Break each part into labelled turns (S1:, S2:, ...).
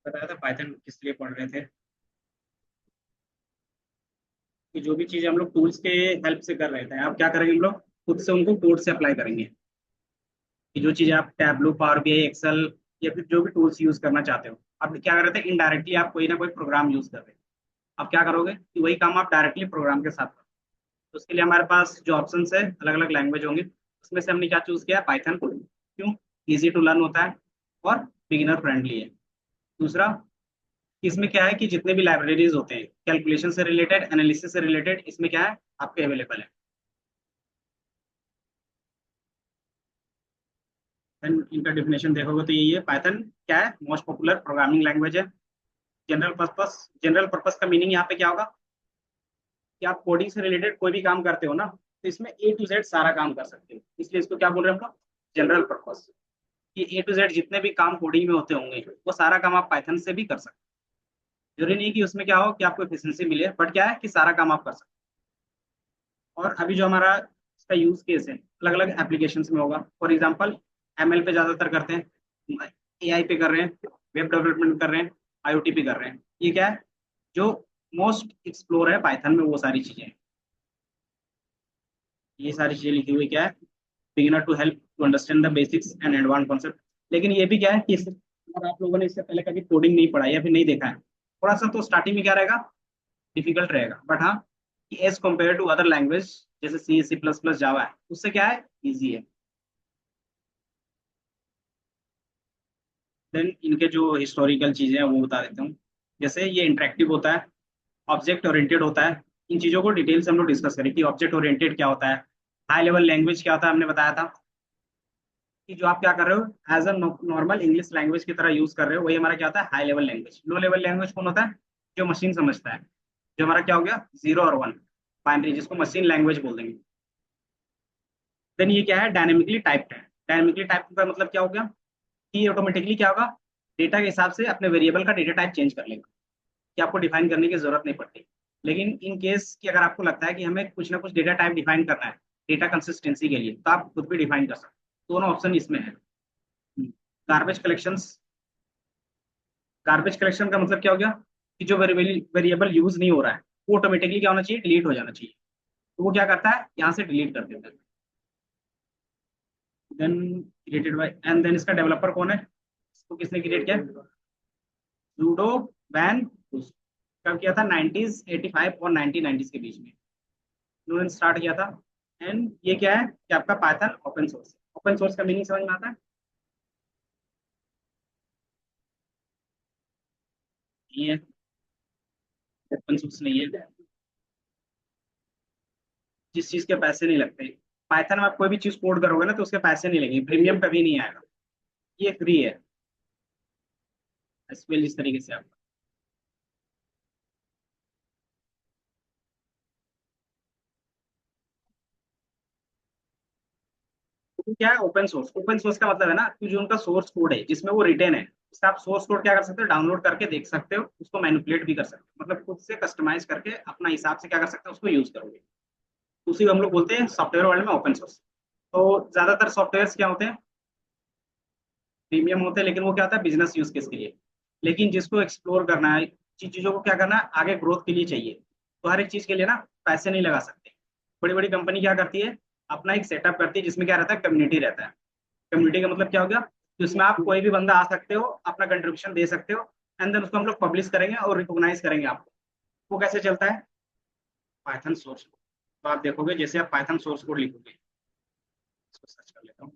S1: बताया था पाइथन किस लिए पढ़ रहे थे कि जो भी चीज़ हम लोग टूल्स के हेल्प से कर रहे थे, आप क्या करेंगे, हम लोग खुद से उनको कोड से अप्लाई करेंगे। कि जो चीज़ आप टैबलू, पावर बीआई, एक्सेल या फिर जो भी टूल्स यूज करना चाहते हो, आप क्या कर रहे थे, इनडायरेक्टली आप कोई ना कोई प्रोग्राम यूज कर रहे हैं। अब क्या करोगे कि वही काम आप डायरेक्टली प्रोग्राम के साथ करो। तो उसके लिए हमारे पास जो ऑप्शन है, अलग अलग लैंग्वेज होंगे, उसमें से हमने क्या चूज किया, पाइथन। क्यों? इजी टू लर्न होता है और बिगिनर फ्रेंडली है। दूसरा, इसमें क्या है कि जितने भी लाइब्रेरीज होते हैं कैलकुलेशन से रिलेटेड, एनालिसिस से रिलेटेड, इसमें क्या है, आपके अवेलेबल है। देन इनका डेफिनेशन देखोगे तो यही है, पाइथन क्या है, मोस्ट पॉपुलर प्रोग्रामिंग लैंग्वेज है। जनरल पर्पस, जनरल पर्पस का मीनिंग यहाँ पे क्या होगा कि आप कोडिंग से रिलेटेड कोई भी काम करते हो ना, तो इसमें ए टू जेड सारा काम कर सकते हो, इसलिए इसको क्या बोल रहे हैं हम लोग, जनरल पर्पस। कि ए टू जेड जितने भी काम कोडिंग में होते होंगे वो सारा काम आप पाइथन से भी कर सकते हो। जरूरी नहीं कि उसमें क्या हो कि आपको एफिशिएंसी मिले, बट क्या है कि सारा काम आप कर सकते हो। और अभी जो हमारा इसका यूज केस है, अलग अलग एप्लीकेशन में होगा। फॉर एग्जाम्पल, एमएल पे ज्यादातर करते हैं, एआई पे कर रहे हैं, वेब डेवलपमेंट कर रहे हैं, आईओटी पे कर रहे हैं। ये क्या है जो मोस्ट एक्सप्लोर है पाइथन में, वो सारी चीजें हैं। ये सारी चीजें लिखी हुई क्या है, beginner to help to understand the basics and advance concept. लेकिन ये भी क्या है कि अगर आप लोगों ने इससे पहले कभी कोडिंग नहीं पढ़ा या फिर नहीं देखा है, थोड़ा सा तो स्टार्टिंग में क्या रहेगा, डिफिकल्ट रहेगा। बट हाँ, as compare to other language जैसे सी, सी प्लस प्लस, जावा है, उससे क्या है, ईजी है। देन इनके जो हिस्टोरिकल चीजें हैं वो बता देता हूँ। जैसे ये इंटरेक्टिव होता है, ऑब्जेक्ट ओरिएंटेड होता है। इन चीजों को डिटेल से हम लोग डिस्कस करें कि ऑब्जेक्ट ओरिएंटेड क्या होता है, हाई लेवल लैंग्वेज क्या होता है, हमने बताया था कि जो आप क्या कर रहे हो as a normal English language की तरह यूज कर रहे हो, वही हमारा क्या होता है, high level language. Low level language कौन होता है, जो मशीन समझता है, जो हमारा क्या हो गया, जीरो और वन, बाइनरी, जिसको मशीन लैंग्वेज बोल देंगे। देन ये क्या है, डायनेमिकली टाइप्ड है। डायनेमिकली टाइप का मतलब क्या हो गया कि ऑटोमेटिकली क्या होगा, डेटा के हिसाब से अपने वेरिएबल का डेटा टाइप चेंज कर लेगा, कि आपको डिफाइन करने की जरूरत नहीं पड़ती। लेकिन इन केस कि अगर आपको लगता है कि हमें कुछ ना कुछ डेटा टाइप डिफाइन करना है डेटा कंसिस्टेंसी के लिए, तो आप खुद भी डिफाइन कर सकते हो। दोनों ऑप्शन इसमें है। Garbage collection. गार्बेज कलेक्शन का मतलब क्या हो गया कि जो वेरिएबल वेरिएबल यूज नहीं हो रहा है वो ऑटोमेटिकली क्या होना चाहिए, डिलीट हो जाना चाहिए। तो वो क्या करता है, यहाँ से डिलीट कर देता है। Then created by, and then इसका डेवलपर कौन है, इसको किसने क्रिएट किया, लूडो वैन। कब किया था, 90s, 85 और 1990s के बीच में इन्होंने स्टार्ट किया था। एंड ये क्या है कि आपका Python open source. Open source का मीनिंग समझ में आता है, नहीं है, ओपन सोर्स नहीं है। जिस चीज के पैसे नहीं लगते, पाइथन में आप कोई भी चीज कोड करोगे ना तो उसके पैसे नहीं लगेंगे, प्रीमियम कभी नहीं आएगा, ये फ्री है। एसक्यूएल इस तरीके से आपका, तो क्या है ओपन सोर्स। ओपन सोर्स का मतलब है ना कि जो उनका सोर्स कोड है जिसमें वो रिटेन है, उसका आप सोर्स कोड क्या कर सकते हो, डाउनलोड करके देख सकते हो, उसको मैनिपुलेट भी कर सकते हो, मतलब खुद से कस्टमाइज करके अपना हिसाब से क्या कर सकते हो, उसको यूज करोगे। उसी को हम लोग बोलते हैं सॉफ्टवेयर वर्ल्ड में ओपन सोर्स। तो ज्यादातर सॉफ्टवेयर क्या होते हैं, प्रीमियम होते हैं, लेकिन वो क्या होता है, बिजनेस यूज केस के लिए। लेकिन जिसको एक्सप्लोर करना है, चीजों को क्या करना है, आगे ग्रोथ के लिए चाहिए, तो हर एक चीज के लिए ना पैसे नहीं लगा सकते। बड़ी बड़ी कंपनी क्या करती है, अपना एक सेटअप करती है जिसमें क्या रहता है, कम्युनिटी रहता है। कम्युनिटी का मतलब क्या हो गया, तो इसमें आप कोई भी बंदा आ सकते हो, अपना कंट्रीब्यूशन दे सकते हो, एंड देन उसको हम लोग पब्लिश करेंगे और रिकॉग्नाइज करेंगे आपको। वो कैसे चलता है, पाइथन सोर्स कोड। तो आप देखोगे जैसे आप पाइथन सोर्स कोड लिखोगे, इसको सर्च कर लेता हूँ।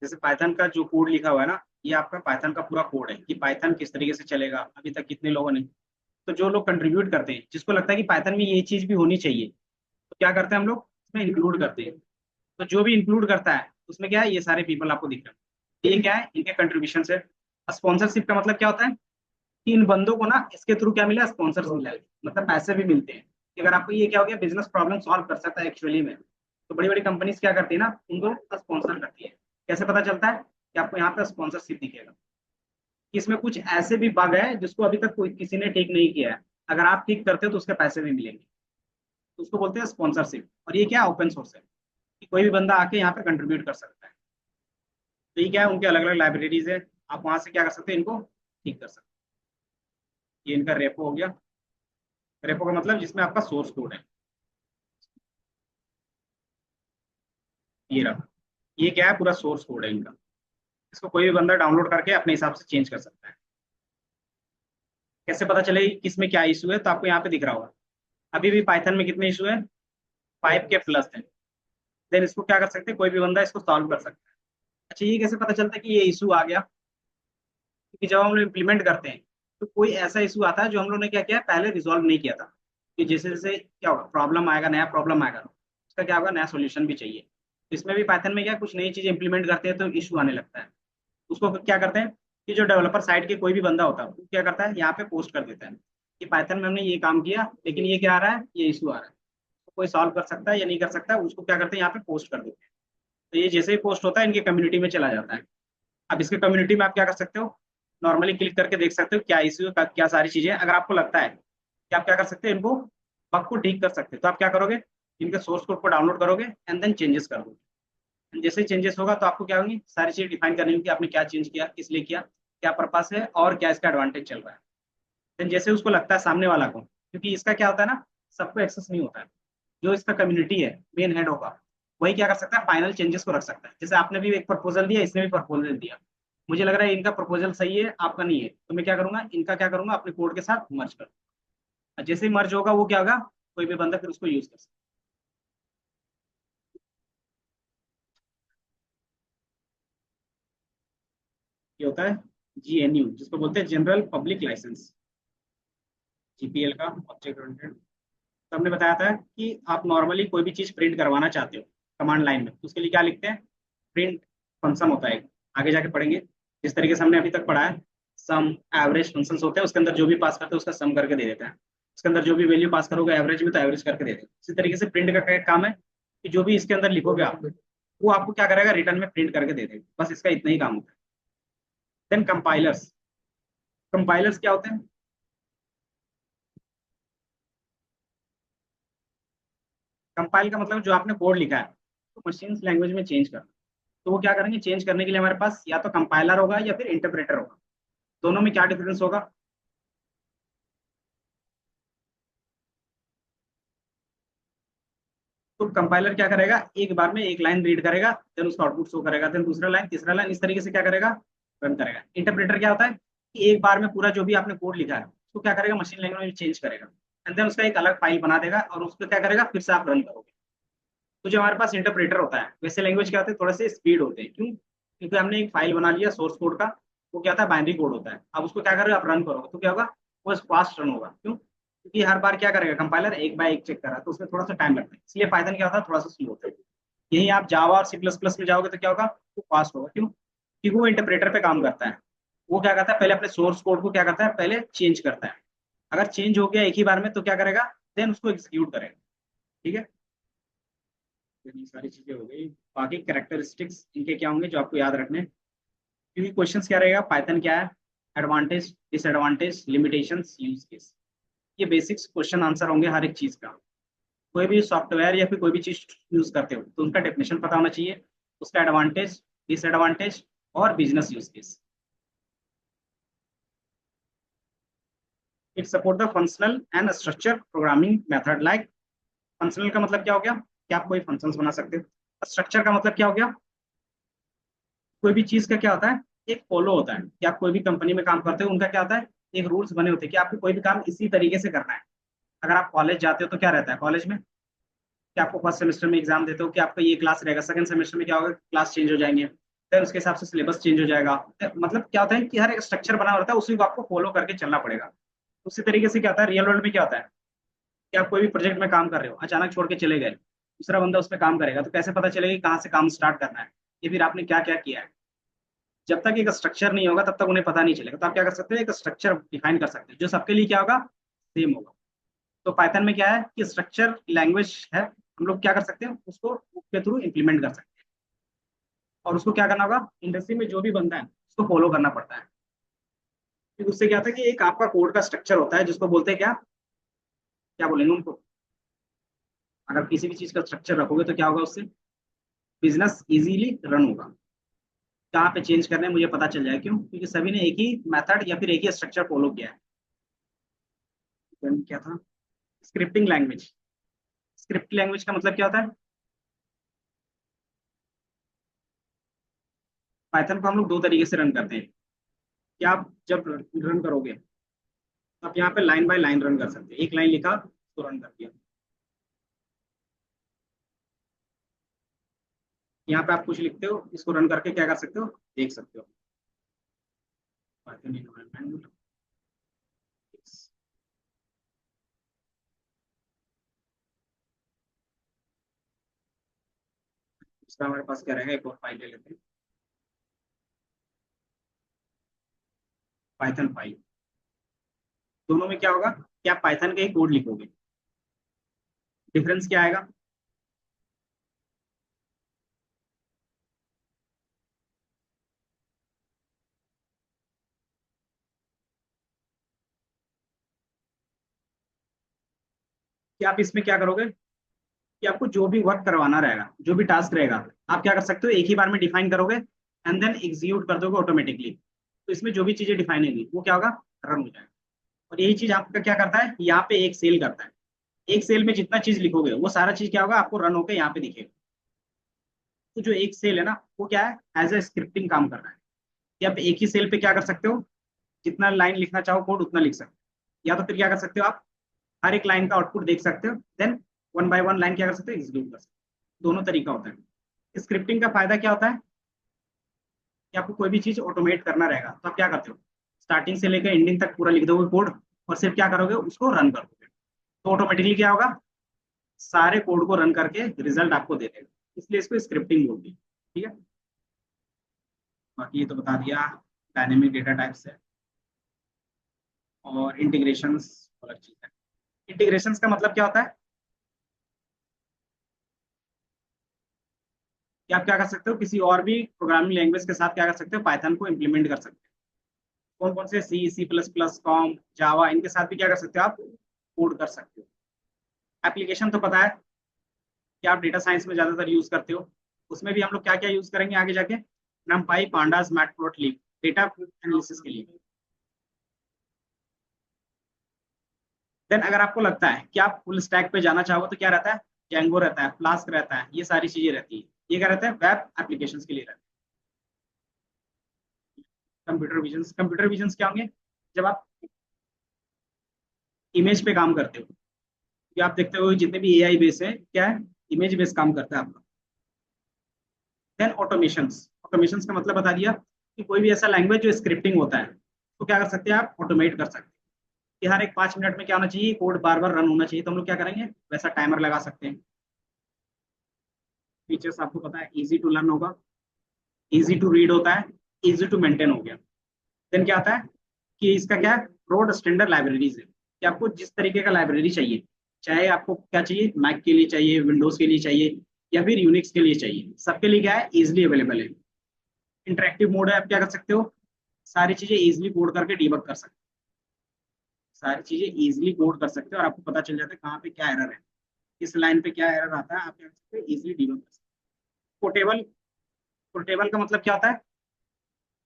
S1: जैसे पाइथन का जो कोड लिखा हुआ है ना, ये आपका पाइथन का पूरा कोड है कि पाइथन किस तरीके से चलेगा, अभी तक कितने लोगों ने। तो जो लोग कंट्रीब्यूट करते हैं, जिसको लगता है कि पाइथन में ये चीज भी होनी चाहिए, तो क्या करते हैं हम लोग, इसमें इंक्लूड करते हैं। तो जो भी इंक्लूड करता है उसमें क्या है, ये सारे पीपल आपको दिख रहे हैं, ये क्या है, इनके कंट्रीब्यूशन से। स्पॉन्सरशिप का मतलब क्या होता है कि इन बंदों को ना इसके थ्रू क्या मिला, स्पॉन्सर मिला है, मतलब पैसे भी मिलते हैं। कि अगर आपको ये क्या हो गया, बिजनेस प्रॉब्लम सॉल्व कर सकता है एक्चुअली में, तो बड़ी बड़ी कंपनीज क्या करती है ना, उनको स्पॉन्सर करती है। कैसे पता चलता है कि आपको यहाँ पे स्पॉन्सरशिप दिखेगा, कि इसमें कुछ ऐसे भी बग है जिसको अभी तक कोई किसी ने ठीक नहीं किया है, अगर आप ठीक करते हो तो उसके पैसे भी मिलेंगे। तो उसको बोलते हैं स्पॉन्सरशिप, और ये क्या ओपन सोर्स है कि कोई भी बंदा आके यहाँ पे कंट्रीब्यूट कर सकता है। तो ये क्या है, उनके अलग अलग लाइब्रेरीज है, आप वहां से क्या कर सकते हैं, इनको ठीक कर सकते हैं। ये इनका रेपो हो गया। रेपो का मतलब जिसमें आपका सोर्स कोड है, ये रहा। ये क्या है, पूरा सोर्स कोड है इनका। इसको कोई भी बंदा डाउनलोड करके अपने हिसाब से चेंज कर सकता है। कैसे पता चले किस में क्या इशू है, तो आपको यहाँ पे दिख रहा होगा। अभी भी पाइथन में कितने इशू है, 5 के प्लस है। देन इसको क्या कर सकते हैं, कोई भी बंदा इसको सॉल्व कर सकता है। अच्छा, ये कैसे पता चलता है कि ये इशू आ गया, क्योंकि जब हम लोग इम्प्लीमेंट करते हैं तो कोई ऐसा इशू आता है जो हम लोग ने क्या किया है, पहले रिजॉल्व नहीं किया था। कि जैसे जैसे क्या होगा, प्रॉब्लम आएगा, नया प्रॉब्लम आएगा, उसका क्या होगा, नया सोल्यूशन भी चाहिए। तो इसमें भी पाइथन में क्या, कुछ नई चीज इंप्लीमेंट करते हैं तो इशू आने लगता है। उसको क्या करते हैं कि जो डेवलपर साइड के कोई भी बंदा होता है वो क्या करता है, यहाँ पे पोस्ट कर देता है कि पाइथन में हमने ये काम किया, लेकिन ये क्या आ रहा है, ये इशू आ रहा है। तो कोई सॉल्व कर सकता है या नहीं कर सकता, उसको क्या करते हैं, यहाँ पे पोस्ट कर देते हैं। तो ये जैसे ही पोस्ट होता है इनकी कम्युनिटी में चला जाता है। अब इसके कम्युनिटी में आप क्या कर सकते हो, नॉर्मली क्लिक करके देख सकते हो क्या इशू है, क्या सारी चीजें। अगर आपको लगता है कि आप क्या कर सकते हो, इनको बग को ठीक कर सकते हो, तो आप क्या करोगे, इनके सोर्स कोड को डाउनलोड करोगे एंड देन चेंजेस करोगे। जैसे ही चेंजेस होगा तो आपको क्या होंगी, सारी चीजें डिफाइन करनी होगी कि आपने क्या चेंज किया, किस लिए किया, क्या पर्पस है और क्या इसका एडवांटेज चल रहा है। देन जैसे उसको लगता है सामने वाला को, क्योंकि इसका क्या होता है ना, सबको एक्सेस नहीं होता है। जो इसका कम्युनिटी है, मेन हेड होगा, वही क्या कर सकता है, फाइनल चेंजेस को रख सकता है। जैसे आपने भी एक प्रपोजल दिया, इसने भी प्रपोजल दिया, मुझे लग रहा है इनका प्रपोजल सही है, आपका नहीं है, तो मैं क्या करूंगा, इनका क्या करूंगा, अपने कोड के साथ मर्ज कर। जैसे ही मर्ज होगा वो क्या होगा, कोई भी बंदा फिर उसको यूज कर सकता है। ये होता है GNU, जिसको बोलते हैं जनरल पब्लिक लाइसेंस, GPL का, ऑब्जेक्ट ओरिएंटेड। तो हमने बताया था कि आप नॉर्मली कोई भी चीज प्रिंट करवाना चाहते हो कमांड लाइन में, तो उसके लिए क्या लिखते हैं, प्रिंट फंक्शन होता है। आगे जाके पढ़ेंगे, जिस तरीके से हमने अभी तक पढ़ा है, सम एवरेज फंक्शंस होते हैं, उसके अंदर जो भी पास करते हैं उसका सम करके दे देते हैं। उसके अंदर जो भी वैल्यू पास करोगे एवरेज में, तो एवरेज करके दे देते हैं। इसी तरीके से प्रिंट का क्या काम है, कि जो भी इसके अंदर लिखोगे आप, वो आपको क्या करेगा, रिटर्न में प्रिंट करके दे देगा। बस इसका इतना ही काम होता है। Then compilers. कंपाइलर्स क्या होते हैं, कंपाइल का मतलब जो आपने कोड लिखा है तो मशीन लैंग्वेज में चेंज करना। तो वो क्या करेंगे, चेंज करने के लिए हमारे पास या तो कंपाइलर होगा या फिर इंटरप्रेटर होगा। दोनों में क्या डिफरेंस होगा, तो कंपाइलर क्या करेगा, एक बार में एक लाइन रीड करेगा, देन उसका आउटपुट शो करेगा, देन दूसरा लाइन, तीसरा लाइन, इस तरीके से क्या करेगा, रन करेगा। इंटरप्रेटर क्या होता है कि एक बार में पूरा जो भी आपने कोड लिखा है उसको क्या करेगा, मशीन लैंग्वेज में चेंज करेगा एंड देन उसका एक अलग फाइल बना देगा, और उसको क्या करेगा, फिर से आप रन करोगे। तो जो हमारे पास इंटरप्रेटर होता है, वैसे लैंग्वेज क्या होते हैं, थोड़े से स्पीड होते हैं। क्यों, क्योंकि हमने एक फाइल बना लिया सोर्स कोड का, वो क्या था, बाइनरी कोड होता है। अब उसको क्या करोगे, आप रन करोगे तो क्या होगा, वो फास्ट रन होगा। क्यों, क्योंकि हर बार क्या करेगा, कंपाइलर एक बाय एक चेक कर रहा है, तो उसमें थोड़ा सा टाइम लगता है। इसलिए पाइथन क्या होता है, थोड़ा सा स्लो होता है। यही आप जावा और C++ में जाओगे तो क्या होगा, वो फास्ट होगा। क्यों, क्योंकि वो इंटरप्रेटर पे काम करता है। वो क्या करता है, पहले अपने सोर्स कोड को क्या करता है, पहले चेंज करता है। अगर चेंज हो गया एक ही बार में तो क्या करेगा, देन उसको एग्जीक्यूट करेगा। ठीक है, तो ये सारी चीजें हो गई। बाकी कैरेक्टरिस्टिक्स इनके क्या होंगे जो आपको याद रखने हैं। क्योंकि क्वेश्चंस क्या रहेगा, पाइथन क्या है, advantage, disadvantage, limitations, use case. ये बेसिक्स क्वेश्चन आंसर होंगे हर एक चीज का। कोई भी सॉफ्टवेयर या फिर कोई भी चीज यूज करते हो तो उनका डेफिनेशन पता होना चाहिए, उसका एडवांटेज, डिसएडवांटेज और business use case. It support the functional and structure programming method like. Functional का मतलब क्या हो गया, कि आप कोई फंक्शंस बना सकते हो। स्ट्रक्चर का मतलब क्या हो गया, कोई भी चीज का क्या होता है, एक फॉलो होता है। कि आप कोई भी कंपनी में काम करते हो, उनका क्या होता है, एक रूल्स बने होते हैं कि आपको कोई भी काम इसी तरीके से करना है। अगर आप कॉलेज जाते हो तो क्या रहता है कॉलेज में, कि आपको फर्स्ट सेमेस्टर में एग्जाम देते हो कि आपका ये क्लास रहेगा, सेकंड सेमेस्टर में क्या होगा, क्लास चेंज हो जाएंगे, फिर उसके हिसाब से सिलेबस चेंज हो जाएगा। मतलब क्या होता है कि हर एक स्ट्रक्चर बना होता है, उसी को आपको फॉलो करके चलना पड़ेगा। उसी तरीके से क्या होता है, रियल वर्ल्ड में क्या होता है, कि आप कोई भी प्रोजेक्ट में काम कर रहे हो, अचानक छोड़ के चले गए, दूसरा बंदा उस पर काम करेगा, तो कैसे पता चलेगा कि कहाँ से काम स्टार्ट करना है, ये फिर आपने क्या क्या किया है। जब तक एक स्ट्रक्चर नहीं होगा तब तक उन्हें पता नहीं चलेगा। तो आप क्या कर सकते हो, एक स्ट्रक्चर डिफाइन कर सकते हो जो सबके लिए क्या होगा, सेम होगा। तो पाइथन में क्या है कि स्ट्रक्चर लैंग्वेज है, हम लोग क्या कर सकते हैं, उसको के थ्रू इंप्लीमेंट कर सकते हैं। और उसको क्या करना होगा, इंडस्ट्री में जो भी बनता है उसको फॉलो करना पड़ता है। फिर उससे क्या होता है कि एक आपका कोड का स्ट्रक्चर होता है जिसको बोलते हैं क्या, क्या बोलेंगे उनको, अगर किसी भी चीज का स्ट्रक्चर रखोगे तो क्या होगा उससे, बिजनेस इजीली रन होगा। कहाँ पे चेंज करना है मुझे पता चल जाए, क्यों, क्योंकि सभी ने एक ही मेथड या फिर एक ही स्ट्रक्चर फॉलो किया है। Then क्या था, स्क्रिप्टिंग लैंग्वेज। स्क्रिप्ट लैंग्वेज का मतलब क्या होता है, पाइथन को हम लोग दो तरीके से रन करते हैं। कि आप जब रन करोगे तो आप यहाँ पे लाइन बाय लाइन रन कर सकते हैं, एक लाइन लिखा तो रन कर दिया। यहाँ पे आप कुछ लिखते हो, इसको रन करके क्या कर सकते हो, देख सकते हो। पाइथन इन्वायरमेंट, इसका हमारे पास क्या रहेगा, एक और फाइल ले लेते हैं, पाइथन फाइल। दोनों में क्या होगा कि आप पाइथन का ही कोड लिखोगे, डिफरेंस क्या आएगा, कि आप इसमें क्या करोगे कि आपको जो भी वर्क करवाना रहेगा, जो भी टास्क रहेगा, आप क्या कर सकते हो, एक ही बार में डिफाइन करोगे एंड देन एग्जीक्यूट कर दोगे ऑटोमेटिकली। तो इसमें जो भी चीजें डिफाइन होगी वो क्या होगा, रन हो जाएगा। और यही चीज आपका क्या करता है, यहाँ पे एक सेल करता है। एक सेल में जितना चीज लिखोगे वो सारा चीज क्या होगा, आपको रन होकर यहाँ पे दिखेगा। तो जो एक सेल है ना वो क्या है, एज ए स्क्रिप्टिंग काम कर रहा है। कि आप एक ही सेल पे क्या कर सकते हो, जितना लाइन लिखना चाहो कोड उतना लिख सकते हो, या तो फिर क्या कर सकते हो आप, हर एक लाइन का आउटपुट देख सकते हो, then one by one line क्या कर सकते हो, एग्जीक्यूट कर सकते हो। दोनों तरीका होता है। स्क्रिप्टिंग का फायदा क्या होता है कि आपको कोई भी चीज ऑटोमेट करना रहेगा तो आप क्या करते हो, स्टार्टिंग से लेकर एंडिंग तक पूरा लिख दोगे कोड, और सिर्फ क्या करोगे, उसको रन कर दोगे, तो ऑटोमेटिकली क्या होगा, सारे कोड को रन करके रिजल्ट आपको दे देगा। इसलिए इसको स्क्रिप्टिंग बोलते हैं। ठीक है, बाकी ये तो बता दिया डायनेमिक डेटा टाइप्स है। और इंटीग्रेशंस अलग चीज है। इंटीग्रेशंस का मतलब क्या होता है कि आप क्या कर सकते हो, किसी और भी प्रोग्रामिंग लैंग्वेज के साथ क्या कर सकते हो, पाइथन को इम्प्लीमेंट कर सकते हो। कौन कौन से, सी, सी प्लस प्लस, कॉम, जावा, इनके साथ भी क्या कर सकते हो आप, कोड कर सकते हो। एप्लीकेशन तो पता है कि आप डेटा साइंस में ज्यादातर यूज करते हो। उसमें भी हम लोग क्या क्या यूज करेंगे आगे जाके, नमपाई, पांडास, मैटप्लोटलिब, डेटा एनालिसिस के लिए। देन अगर आपको लगता है कि आप फुल स्टैक पे जाना चाहो तो क्या रहता है, जैंगो रहता है, फ्लास्क रहता है, ये सारी चीजें रहती है। ये क्या रहता है, वेब एप्लीकेशन के लिए रहता है। कंप्यूटर विजन क्या होंगे, जब आप इमेज पे काम करते हो, कि आप देखते हो जितने भी एआई बेस है क्या है, इमेज बेस काम करता है आपका। देन ऑटोमेशंस, ऑटोमेशंस का मतलब बता दिया कि कोई भी ऐसा लैंग्वेज जो स्क्रिप्टिंग होता है तो क्या कर सकते हैं आप, ऑटोमेट कर सकते हैं। कि हर एक 5 मिनट में क्या होना चाहिए, कोड बार बार रन होना चाहिए, तो हम लोग क्या करेंगे, वैसा टाइमर लगा सकते हैं। फीचर्स आपको पता है, इजी टू लर्न होगा, इजी टू रीड होता है, इजी टू मेंटेन हो गया। देन क्या आता है कि इसका क्या है, ब्रॉड स्टैंडर्ड लाइब्रेरीज है, कि आपको जिस तरीके का लाइब्रेरी चाहिए, चाहे आपको क्या चाहिए, मैक के लिए चाहिए, विंडोज के लिए चाहिए, या फिर यूनिक्स के लिए चाहिए, सबके लिए क्या है, इजिली अवेलेबल है। इंटरेक्टिव मोड है, आप क्या कर सकते हो, सारी चीजें इजिली कोड करके डीबग कर सकते हो। सारी चीजें इजिली कोड कर सकते हो और आपको पता चल जाता है कहाँ पे क्या एरर है, किस लाइन पे क्या एरर आता है, आप क्या कर सकते हो, इजिली डीबग कर सकते हो। पोर्टेबल, पोर्टेबल का मतलब क्या होता है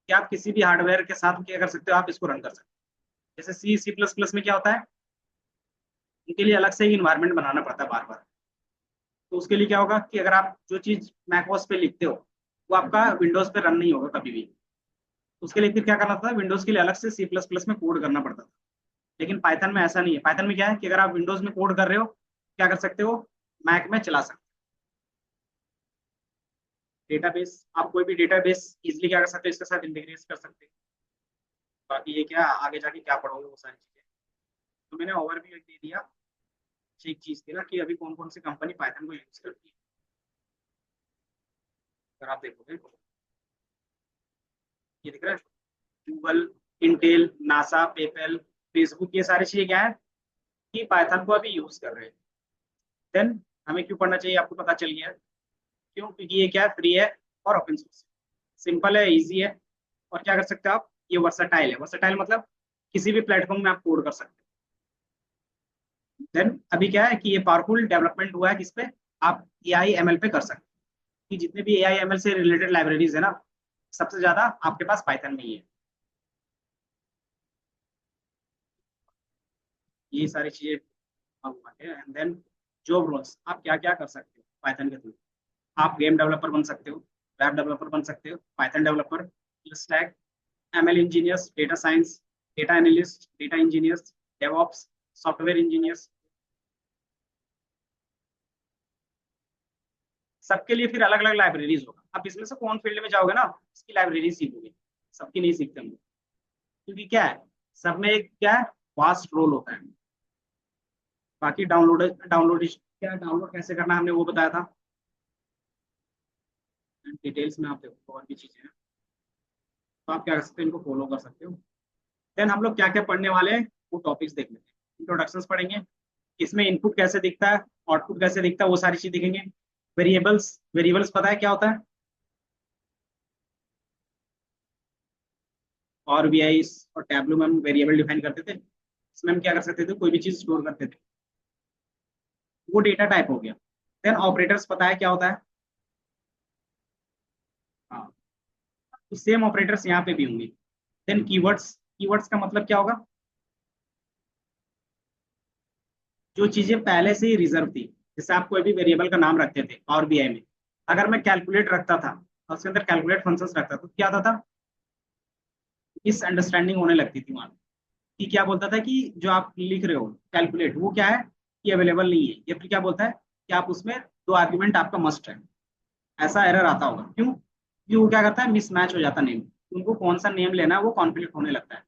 S1: कि आप किसी भी हार्डवेयर के साथ क्या कर सकते हो, आप इसको रन कर सकते हो। जैसे सी, सी प्लस प्लस में क्या होता है, उनके लिए अलग से ही इन्वायरमेंट बनाना पड़ता है बार बार। तो उसके लिए क्या होगा कि अगर आप जो चीज मैकओएस पे लिखते हो वो आपका विंडोज पे रन नहीं होगा कभी भी। तो उसके लिए फिर क्या करना था, विंडोज के लिए अलग से सी प्लस प्लस में कोड करना पड़ता था। लेकिन पाइथन में ऐसा नहीं है। पाइथन में क्या है कि अगर आप विंडोज में कोड कर रहे हो, क्या कर सकते हो, मैक में चला सकते हो। डेटाबेस, आप कोई भी डेटाबेस इजिली क्या कर सकते हो, इसके साथ इंटीग्रेट कर सकते हो। बाकी ये क्या आगे जाके क्या पढ़ोगे वो सारी चीजें, तो मैंने ओवरव्यू दे दिया। एक चीज थी ना कि अभी कौन कौन सी कंपनी पाइथन को यूज करती है। अगर आप देखोगे, ये दिख रहा है, Google, Intel, NASA, PayPal, Facebook, ये सारी चीजें क्या है कि पाइथन को अभी यूज कर रहे हैं। देन हमें क्यों पढ़ना चाहिए, आपको पता चल गया। क्यों, क्योंकि ये क्या है, फ्री है और ओपन सोर्स, सिंपल है, इजी है, और क्या कर सकते हो आप, ये वर्सटाइल है। वर्सटाइल मतलब किसी भी प्लेटफॉर्म में आप कोड कर सकते हो। देन अभी क्या है कि ये पावरफुल डेवलपमेंट हुआ है किस पे, आप एआई एमएल पे कर सकते हो। कि जितने भी एआई एमएल से रिलेटेड लाइब्रेरीज है ना, सबसे ज्यादा आपके पास पाइथन में ही है। ये सारी चीजें एंड देन जॉब रोल्स, आप क्या क्या कर सकते हो पाइथन के थ्रू। आप गेम डेवलपर बन सकते हो, वेब डेवलपर बन सकते हो, Python developer, stack, ML engineers, data science, data analyst, data engineers, DevOps, software engineers, सबके लिए फिर अलग अलग लाइब्रेरीज होगा। आप इसमें से कौन फील्ड में जाओगे ना, इसकी लाइब्रेरी सीखोगे। सबकी नहीं सीखते हम लोग, क्योंकि क्या है, सब में एक क्या है, वास्ट रोल होता है। बाकी डाउनलोड डाउनलोड क्या डाउनलोड कैसे करना है हमने वो बताया था। डिटेल्स में आप देखो और भी चीजें हैं, तो आप क्या कर सकते हो, इनको फॉलो कर सकते हो। देन हम लोग क्या क्या पढ़ने वाले हैं वो टॉपिक्स देख लेते हैं। इंट्रोडक्शंस पढ़ेंगे, इसमें इनपुट कैसे दिखता है, आउटपुट कैसे दिखता है, वो सारी चीज दिखेंगे। वेरिएबल्स, वेरिएबल्स पता है क्या होता है। और भी आई और टैबलू में हम वेरिएबल डिफाइन करते थे, इसमें हम क्या कर सकते थे, कोई भी चीज स्टोर करते थे, वो डेटा टाइप हो गया। देन ऑपरेटर्स पता है क्या होता है। हाँ, तो सेम ऑपरेटर्स यहाँ पे भी होंगे। देन कीवर्ड्स, कीवर्ड्स का मतलब क्या होगा, जो चीजें पहले से ही रिजर्व थी। जैसे आप कोई भी वेरिएबल का नाम रखते थे पावर बीआई में, अगर मैं कैलकुलेट रखता था और उसके अंदर कैलकुलेट फंक्शंस रखता था, तो क्या होता था, मिस अंडरस्टैंडिंग होने लगती थी वहां। कि क्या बोलता था कि जो आप लिख रहे हो कैलकुलेट, वो क्या है कि अवेलेबल नहीं है, या फिर क्या बोलता है कि आप उसमें दो आर्ग्यूमेंट आपका मस्ट है। ऐसा एरर आता होगा, क्यों, क्योंकि वो क्या करता है, मिसमैच हो जाता नेम। उनको कौन सा नेम लेना है वो कॉन्फ्लिक्ट होने लगता है।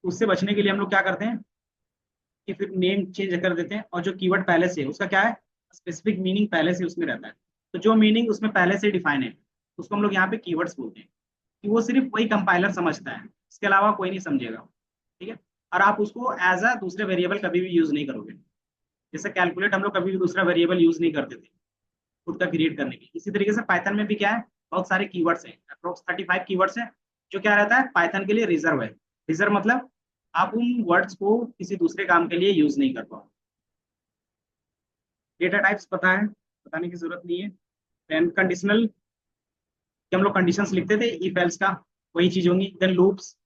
S1: उससे बचने के लिए हम लोग क्या करते हैं कि फिर नेम चेंज कर देते हैं, और जो कीवर्ड पहले से है उसका क्या है, स्पेसिफिक मीनिंग पहले से उसमें रहता है। तो जो मीनिंग उसमें पहले से डिफाइन है, उसको हम लोग यहाँ पे कीवर्ड्स बोलते हैं। कि वो सिर्फ वही कंपाइलर समझता है, इसके अलावा कोई नहीं समझेगा। ठीक है, और आप उसको एज अ दूसरे वेरिएबल कभी भी यूज नहीं करोगे। जैसे कैलकुलेट हम लोग कभी भी दूसरा वेरिएबल यूज नहीं करते थे खुद का क्रिएट करने के। इसी तरीके से पाइथन में भी क्या है, बहुत सारे कीवर्ड्स हैं, अप्रोक्स 35 कीवर्ड्स हैं, जो क्या रहता है पाइथन के लिए रिजर्व है। रिजर्व मतलब आप उन वर्ड्स को किसी दूसरे काम के लिए यूज नहीं कर पाओ। डेटा टाइप्स पता है, बताने की जरूरत नहीं है। देन कंडीशनल, कि हम लोग कंडीशंस लिखते थे इफ एल्स का, वही चीज होंगी। देन लूप्स,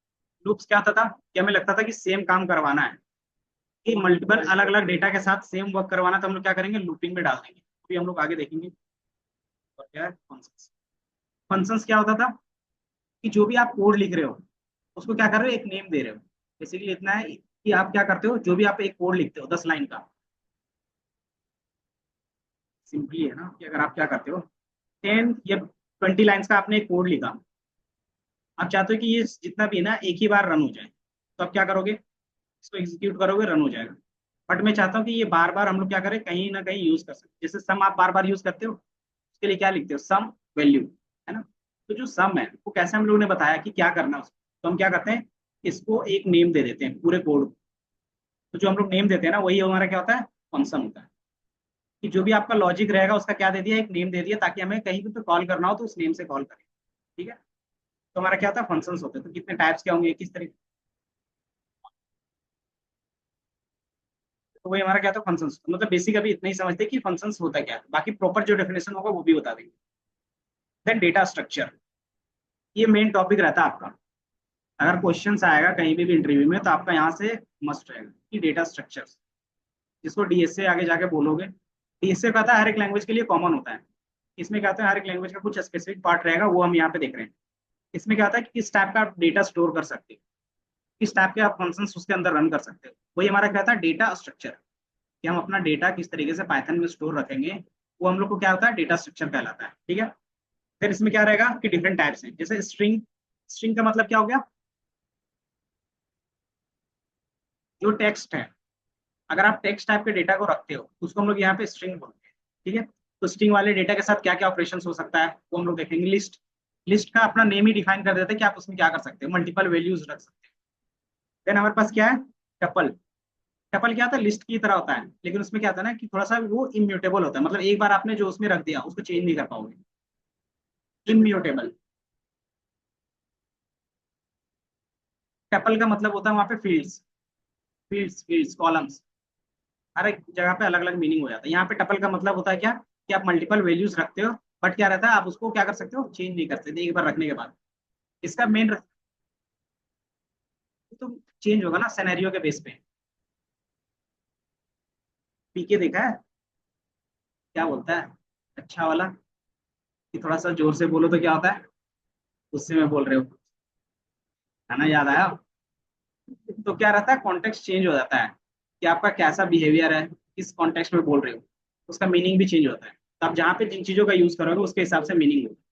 S1: लूप्स क्या होता था कि हमें लगता था कि सेम काम करवाना है, कि मल्टीपल अलग अलग डेटा के साथ सेम वर्क करवाना, तो हम लोग क्या करेंगे, लूपिंग में डाल देंगे। अभी हम लोग आगे देखेंगे। और क्या है फंक्शंस, फंक्शंस क्या होता था कि जो भी आप कोड लिख रहे हो उसको क्या कर रहे हो, एक नेम दे रहे हो। बेसिकली इतना है कि आप क्या करते हो, जो भी आप एक कोड लिखते हो 10 लाइन का, सिंपली है ना कि अगर आप क्या करते हो 10 या 20 लाइन्स का आपने एक कोड लिखा, आप चाहते हो कि ये जितना भी है ना एक ही बार रन हो जाए, तो आप क्या करोगे, इसको एग्जीक्यूट करोगे, रन हो जाएगा। बट मैं चाहता हूँ कि ये बार बार हम लोग क्या करें, कहीं ना कहीं यूज कर सकते। जैसे सम आप बार बार यूज करते हो, उसके लिए क्या लिखते हो, सम वैल्यू, है ना। तो जो सम है वो कैसे हम लोगों ने बताया कि क्या करना है उसको, तो हम क्या करते हैं, इसको एक नेम दे देते हैं पूरे कोड को। तो जो हम लोग नेम देते हैं ना, वही हमारा क्या होता है, फंक्शन होता है। कि जो भी आपका लॉजिक रहेगा उसका क्या दे दिया, एक नेम दे दिया, ताकि हमें कहीं भी तो कॉल करना हो तो उस नेम से कॉल करें। ठीक है, तो हमारा क्या होता है, फंक्शंस होते हैं। तो कितने टाइप्स क्या होंगे, किस तरीके, तो वही हमारा क्या था, फंक्शंस। मतलब बेसिक अभी इतना ही समझते हैं कि फंक्शंस होता क्या है, बाकी प्रॉपर जो डेफिनेशन होगा वो भी बता देंगे। देन डेटा स्ट्रक्चर, ये मेन टॉपिक रहता है आपका। अगर क्वेश्चन आएगा कहीं भी इंटरव्यू में, तो आपका यहाँ से मस्ट रहेगा कि डेटा स्ट्रक्चर्स, जिसको डीएसए आगे जाके बोलोगे। डीएसए कहता है हर एक लैंग्वेज के लिए कॉमन होता है। इसमें क्या होता है, हर एक लैंग्वेज का कुछ स्पेसिफिक पार्ट रहेगा, वो हम यहाँ पे देख रहे हैं। इसमें क्या होता है कि किस टाइप का आप डेटा स्टोर कर सकते हो, किस टाइप के आप फंक्शंस उसके अंदर रन कर सकते हो, वही हमारा क्या था, डेटा स्ट्रक्चर। कि हम अपना डेटा किस तरीके से पाइथन में स्टोर रखेंगे, वो हम लोग को क्या होता है, डेटा स्ट्रक्चर कहलाता है। ठीक है, फिर इसमें क्या रहेगा कि डिफरेंट टाइप्स हैं। जैसे स्ट्रिंग, स्ट्रिंग का मतलब क्या हो गया, जो टेक्स्ट है। अगर आप टेक्स्ट टाइप के डेटा को रखते हो तो उसको हम लोग यहाँ पे स्ट्रिंग बोलते हैं। ठीक है, तो स्ट्रिंग वाले डेटा के साथ क्या क्या ऑपरेशन हो सकता है वो हम लोग देखेंगे। लिस्ट, लिस्ट का अपना नेम ही डिफाइन कर देते हैं कि आप उसमें क्या कर सकते हो, मल्टीपल वैल्यूज रख सकते हैं। देन हमारे पास क्या है, टपल। टपल क्या होता है, लिस्ट की तरह होता है, लेकिन उसमें क्या होता है ना कि थोड़ा सा वो इम्यूटेबल होता है। मतलब एक बार आपने जो उसमें रख दिया उसको चेंज नहीं कर पाओगे, इम्यूटेबल। टपल का मतलब होता है वहां पे फील्ड्स, फील्ड्स कॉलम्स, हर एक जगह पे अलग अलग मीनिंग हो जाता है। यहाँ पे टपल का मतलब होता है क्या, कि आप मल्टीपल वैल्यूज रखते हो, बट क्या रहता है आप उसको क्या कर सकते हो, चेंज नहीं कर सकते एक बार रखने के बाद। इसका मेन तो चेंज होगा ना सिनेरियो के बेस पे। पीके देखा है, क्या बोलता है अच्छा वाला, कि थोड़ा सा जोर से बोलो तो क्या होता है, गुस्से में बोल रहे हो, है ना, याद आया। तो क्या रहता है, कॉन्टेक्स्ट चेंज हो जाता है कि आपका कैसा बिहेवियर है, किस कॉन्टेक्स्ट में बोल रहे हो, उसका मीनिंग भी चेंज होता है। तो आप जहाँ पे जिन चीजों का यूज करोगे उसके हिसाब से मीनिंग होगा।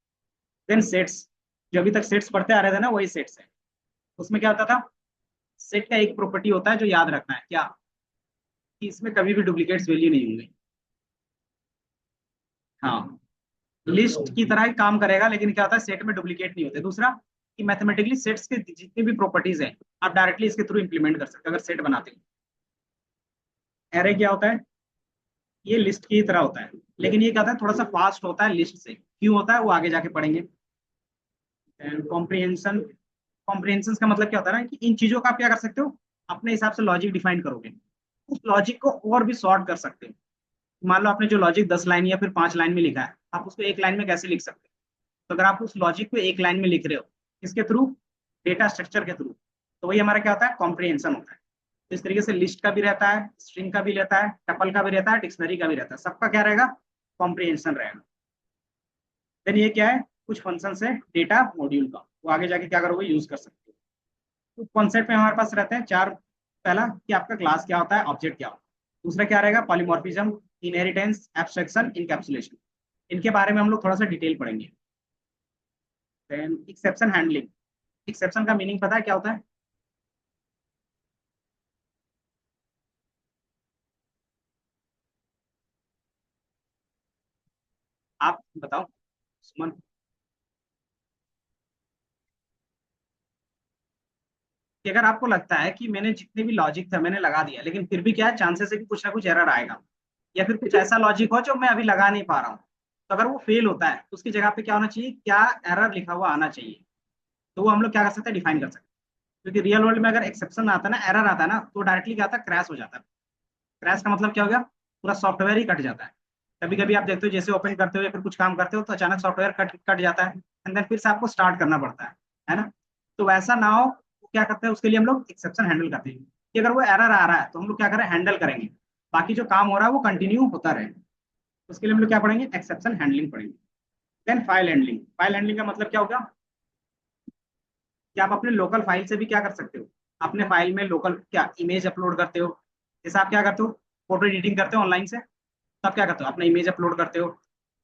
S1: देन सेट्स, जो अभी तक सेट्स पढ़ते आ रहे थे ना, वही सेट्स है। उसमें क्या होता था, सेट का एक प्रॉपर्टी होता है जो याद रखना है क्या, कि इसमें कभी भी डुप्लीकेट्स वैल्यू नहीं होंगे। हाँ, लिस्ट की तरह ही काम करेगा, लेकिन क्या होता है सेट में डुप्लीकेट नहीं होते। दूसरा, कि मैथमेटिकली सेट्स के जितनी भी प्रॉपर्टीज हैं आप डायरेक्टली इसके थ्रू इंप्लीमेंट कर सकते हो अगर सेट बनाते हो। एरे क्या होता है, ये लिस्ट की तरह होता है, लेकिन ये क्या होता है थोड़ा सा फास्ट होता है लिस्ट से। क्यों होता है वो आगे जाके पढ़ेंगे। कॉम्प्रिहेंशन, कॉम्प्रिहेंशन का मतलब क्या होता है ना, कि इन चीजों का आप क्या कर सकते हो, अपने हिसाब से लॉजिक डिफाइन करोगे, उस लॉजिक को और भी शॉर्ट कर सकते हो। मान लो आपने जो लॉजिक 10 लाइन या फिर 5 लाइन में लिखा है, आप उसको एक लाइन में कैसे लिख सकते हो। तो अगर आप उस लॉजिक को एक लाइन में लिख रहे हो, किसके थ्रू, डेटा स्ट्रक्चर के थ्रू, तो वही हमारा क्या होता है, कॉम्प्रिहेंशन होता है। तो इस तरीके से लिस्ट का भी रहता है, स्ट्रिंग का भी रहता है, टपल का भी रहता है, डिक्शनरी का भी रहता है, सबका क्या रहेगा, कॉम्प्रिहेंशन रहेगा। देन ये क्या है, कुछ फंक्शन है डेटा मॉड्यूल का, वो आगे जाके क्या करोगे, यूज कर सकते हो। तो कॉन्सेप्ट में हमारे पास रहते हैं चार। पहला, कि आपका क्लास क्या होता है, ऑब्जेक्ट क्या होता है। दूसरा क्या रहेगा, पॉलीमॉर्फिज्म, इनहेरिटेंस, एब्स्ट्रैक्शन, इनकैप्सुलेशन। इनके बारे में हम लोग थोड़ा सा डिटेल पढ़ेंगे। देन एक्सेप्शन हैंडलिंग, एक्सेप्शन का मीनिंग पता है क्या होता है, आप बताओ सुमन। कि अगर आपको लगता है कि मैंने जितने भी लॉजिक था मैंने लगा दिया, लेकिन फिर भी क्या है, चांसेस है कि कुछ ना कुछ एरर आएगा, या फिर कुछ ऐसा लॉजिक हो जो मैं अभी लगा नहीं पा रहा हूँ, तो अगर वो फेल होता है तो उसकी जगह पे क्या होना चाहिए, क्या एरर लिखा हुआ आना चाहिए। तो वो हम लोग क्या कर सकते हैं, डिफाइन कर सकते हैं। क्योंकि रियल वर्ल्ड में अगर एक्सेप्शन आता है ना, एरर आता है ना, तो डायरेक्टली क्या आता है, क्रैश हो जाता है। क्रैश का मतलब क्या हो गया, पूरा सॉफ्टवेयर ही कट जाता है। कभी कभी आप देखते हो जैसे ओपन करते हो या फिर कुछ काम करते हो तो अचानक सॉफ्टवेयर कट कट जाता है, एंड देन फिर से आपको स्टार्ट करना पड़ता है ना। तो वैसा ना हो, तो क्या करते हैं उसके लिए हम लोग एक्सेप्शन हैंडल करते हैं, कि अगर वो एरर आ रहा है तो हम लोग क्या करें, हैंडल करेंगे, बाकी जो काम हो रहा है वो कंटिन्यू होता रहे। उसके लिए हम लोग क्या पढ़ेंगे, एक्सेप्शन हैंडलिंग पढ़ेंगे। Then file handling, file handling का मतलब क्या होगा, कि आप अपने लोकल फाइल से भी क्या कर सकते हो, अपने फाइल में लोकल क्या इमेज अपलोड करते हो। जैसे आप क्या करते हो, फोटो एडिटिंग करते हो ऑनलाइन से, तो आप क्या करते हो, अपना इमेज अपलोड करते हो,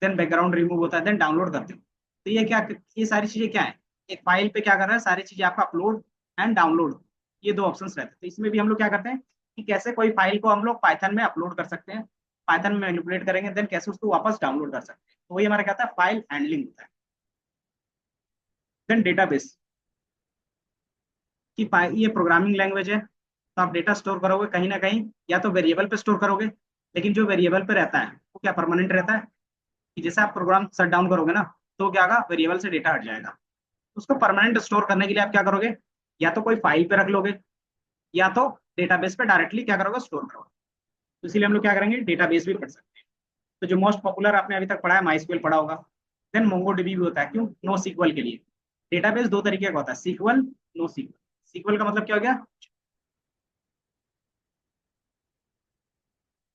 S1: देन बैकग्राउंड रिमूव होता है, देन डाउनलोड करते हो। तो ये क्या, ये सारी चीजें क्या है, एक फाइल पे क्या कर रहा है, सारी चीजें आपका अपलोड एंड डाउनलोड, ये दो ऑप्शंस रहते हैं। तो इसमें भी हम लोग क्या करते हैं, कि कैसे कोई फाइल को हम लोग पाइथन में अपलोड कर सकते हैं, पाइथन में मैनिपुलेट करेंगे, देन कैसे उसको वापस डाउनलोड कर सकते हैं। तो वही हमारा क्या होता है, फाइल हैंडलिंग होता है। देन डेटाबेस, कि ये प्रोग्रामिंग लैंग्वेज है, तो आप डेटा स्टोर करोगे कहीं ना कहीं, या तो वेरिएबल पे स्टोर करोगे, लेकिन जो वेरिएबल पे रहता है वो क्या परमानेंट रहता है, कि जैसे आप प्रोग्राम शट डाउन करोगे ना, तो क्या होगा, वेरिएबल से डेटा हट जाएगा। उसको परमानेंट स्टोर करने के लिए आप क्या करोगे, या तो कोई फाइल पे रख लोगे, या तो डेटाबेस पे डायरेक्टली क्या करोगे, स्टोर करोगे। तो इसीलिए हम लोग क्या करेंगे, डेटाबेस भी पढ़ सकते हैं। तो जो मोस्ट पॉपुलर आपने अभी तक पढ़ा है, माइस्क्वेल पढ़ा होगा। देन मोंगोडीबी भी होता है, क्यों, नो सीक्वल के लिए। डेटाबेस दो तरीके का होता है, सीक्वल, नो सीक्वल। सीक्वल का मतलब क्या हो गया,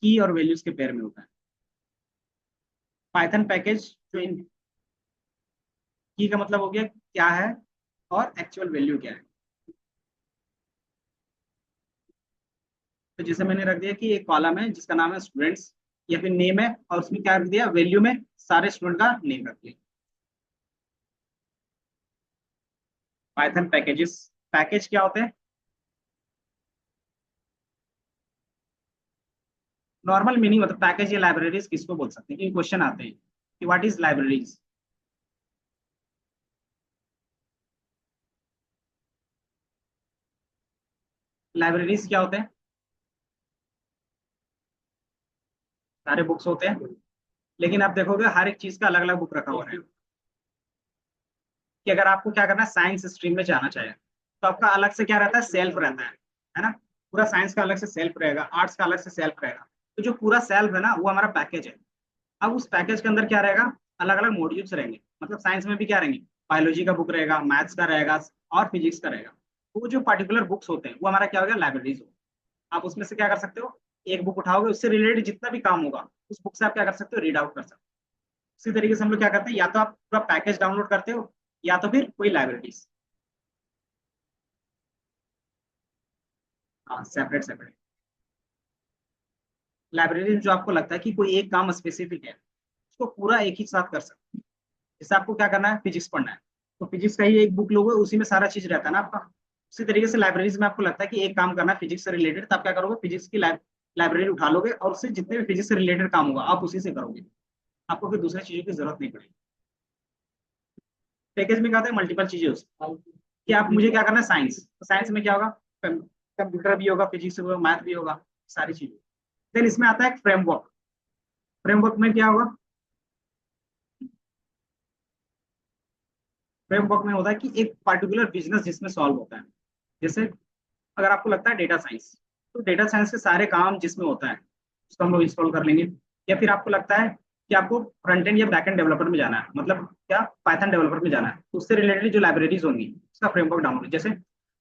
S1: की और वैल्यूज के पेयर में होता है। पाइथन पैकेज जो इन की का मतलब हो गया क्या है, और एक्चुअल वैल्यू क्या है। तो जैसे मैंने रख दिया कि एक कॉलम है जिसका नाम है स्टूडेंट्स, या फिर नेम है, और उसमें क्या रख दिया, वैल्यू में सारे स्टूडेंट का नेम रख दिया। पाइथन पैकेजेस, पैकेज क्या होते हैं, नॉर्मल मीनिंग मतलब पैकेज या लाइब्रेरीज किसको बोल सकते हैं, क्योंकि क्वेश्चन आते हैं कि व्हाट इज लाइब्रेरीज। लाइब्रेरीज क्या होते हैं, सारे बुक्स होते हैं, लेकिन आप देखोगे हर एक चीज का अलग अलग बुक रखा हुआ है। कि अगर आपको क्या करना है, साइंस स्ट्रीम में जाना चाहिए, तो आपका अलग से क्या रहता है, सेल्फ रहता है ना। पूरा साइंस का अलग से सेल्फ रहेगा, आर्ट्स का अलग से सेल्फ रहेगा। तो जो पूरा सेल्फ है ना वो हमारा पैकेज है। अब उस पैकेज के अंदर क्या रहेगा, अलग अलग मॉड्यूल्स रहेंगे। मतलब साइंस में भी क्या रहेंगे, बायोलॉजी का बुक रहेगा, मैथ्स का रहेगा और फिजिक्स का रहेगा। तो वो जो पर्टिकुलर बुक्स होते हैं वो हमारा क्या होगा, लाइब्रेरीज हो। आप उसमें से क्या कर सकते हो, एक बुक उठाओगे, उससे रिलेटेड जितना भी काम होगा उस बुक से आप क्या कर सकते हो, रीड आउट कर सकते हो। इसी तरीके से हम लोग क्या करते हैं, या तो आप पूरा पैकेज डाउनलोड करते हो या तो फिर कोई लाइब्रेरीज। हाँ, सेपरेट सेपरेट लाइब्रेरी। जो आपको लगता है कि कोई एक काम स्पेसिफिक है उसको पूरा एक ही साथ कर सकते हैं। जैसे आपको क्या करना है, फिजिक्स पढ़ना है, तो फिजिक्स का ही एक बुक लोगे, उसी में सारा चीज रहता है ना आपका। उसी तरीके से लाइब्रेरीज में आपको लगता है कि एक काम करना है फिजिक्स से रिलेटेड, तो आप क्या करोगे, फिजिक्स की लाइब्रेरी उठा लोगे और उससे जितने भी फिजिक्स से रिलेटेड काम होगा आप उसी से करोगे। आपको फिर दूसरी चीजों की जरूरत नहीं पड़ेगी। पैकेज में क्या होता है, मल्टीपल चीजें होती हैं कि आप मुझे क्या करना है, साइंस, तो साइंस में क्या होगा, कंप्यूटर भी होगा, फिजिक्स भी होगा, मैथ भी होगा, सारी चीजें। देन इसमें आता है फ्रेमवर्क। फ्रेमवर्क में क्या होगा, फ्रेमवर्क में होता है कि एक पर्टिकुलर बिजनेस जिसमें सॉल्व होता है। जैसे अगर आपको लगता है डेटा साइंस, तो डेटा साइंस के सारे काम जिसमें होता है उसको हम लोग इंस्टॉल कर लेंगे। या फिर आपको लगता है कि आपको फ्रंट एंड या बैक एंड डेवलपर में जाना है, मतलब क्या, पाइथन डेवलपर में जाना है, तो उससे रिलेटेड जो लाइब्रेरीज होंगी उसका फ्रेमवर्क डाउनलोड। जैसे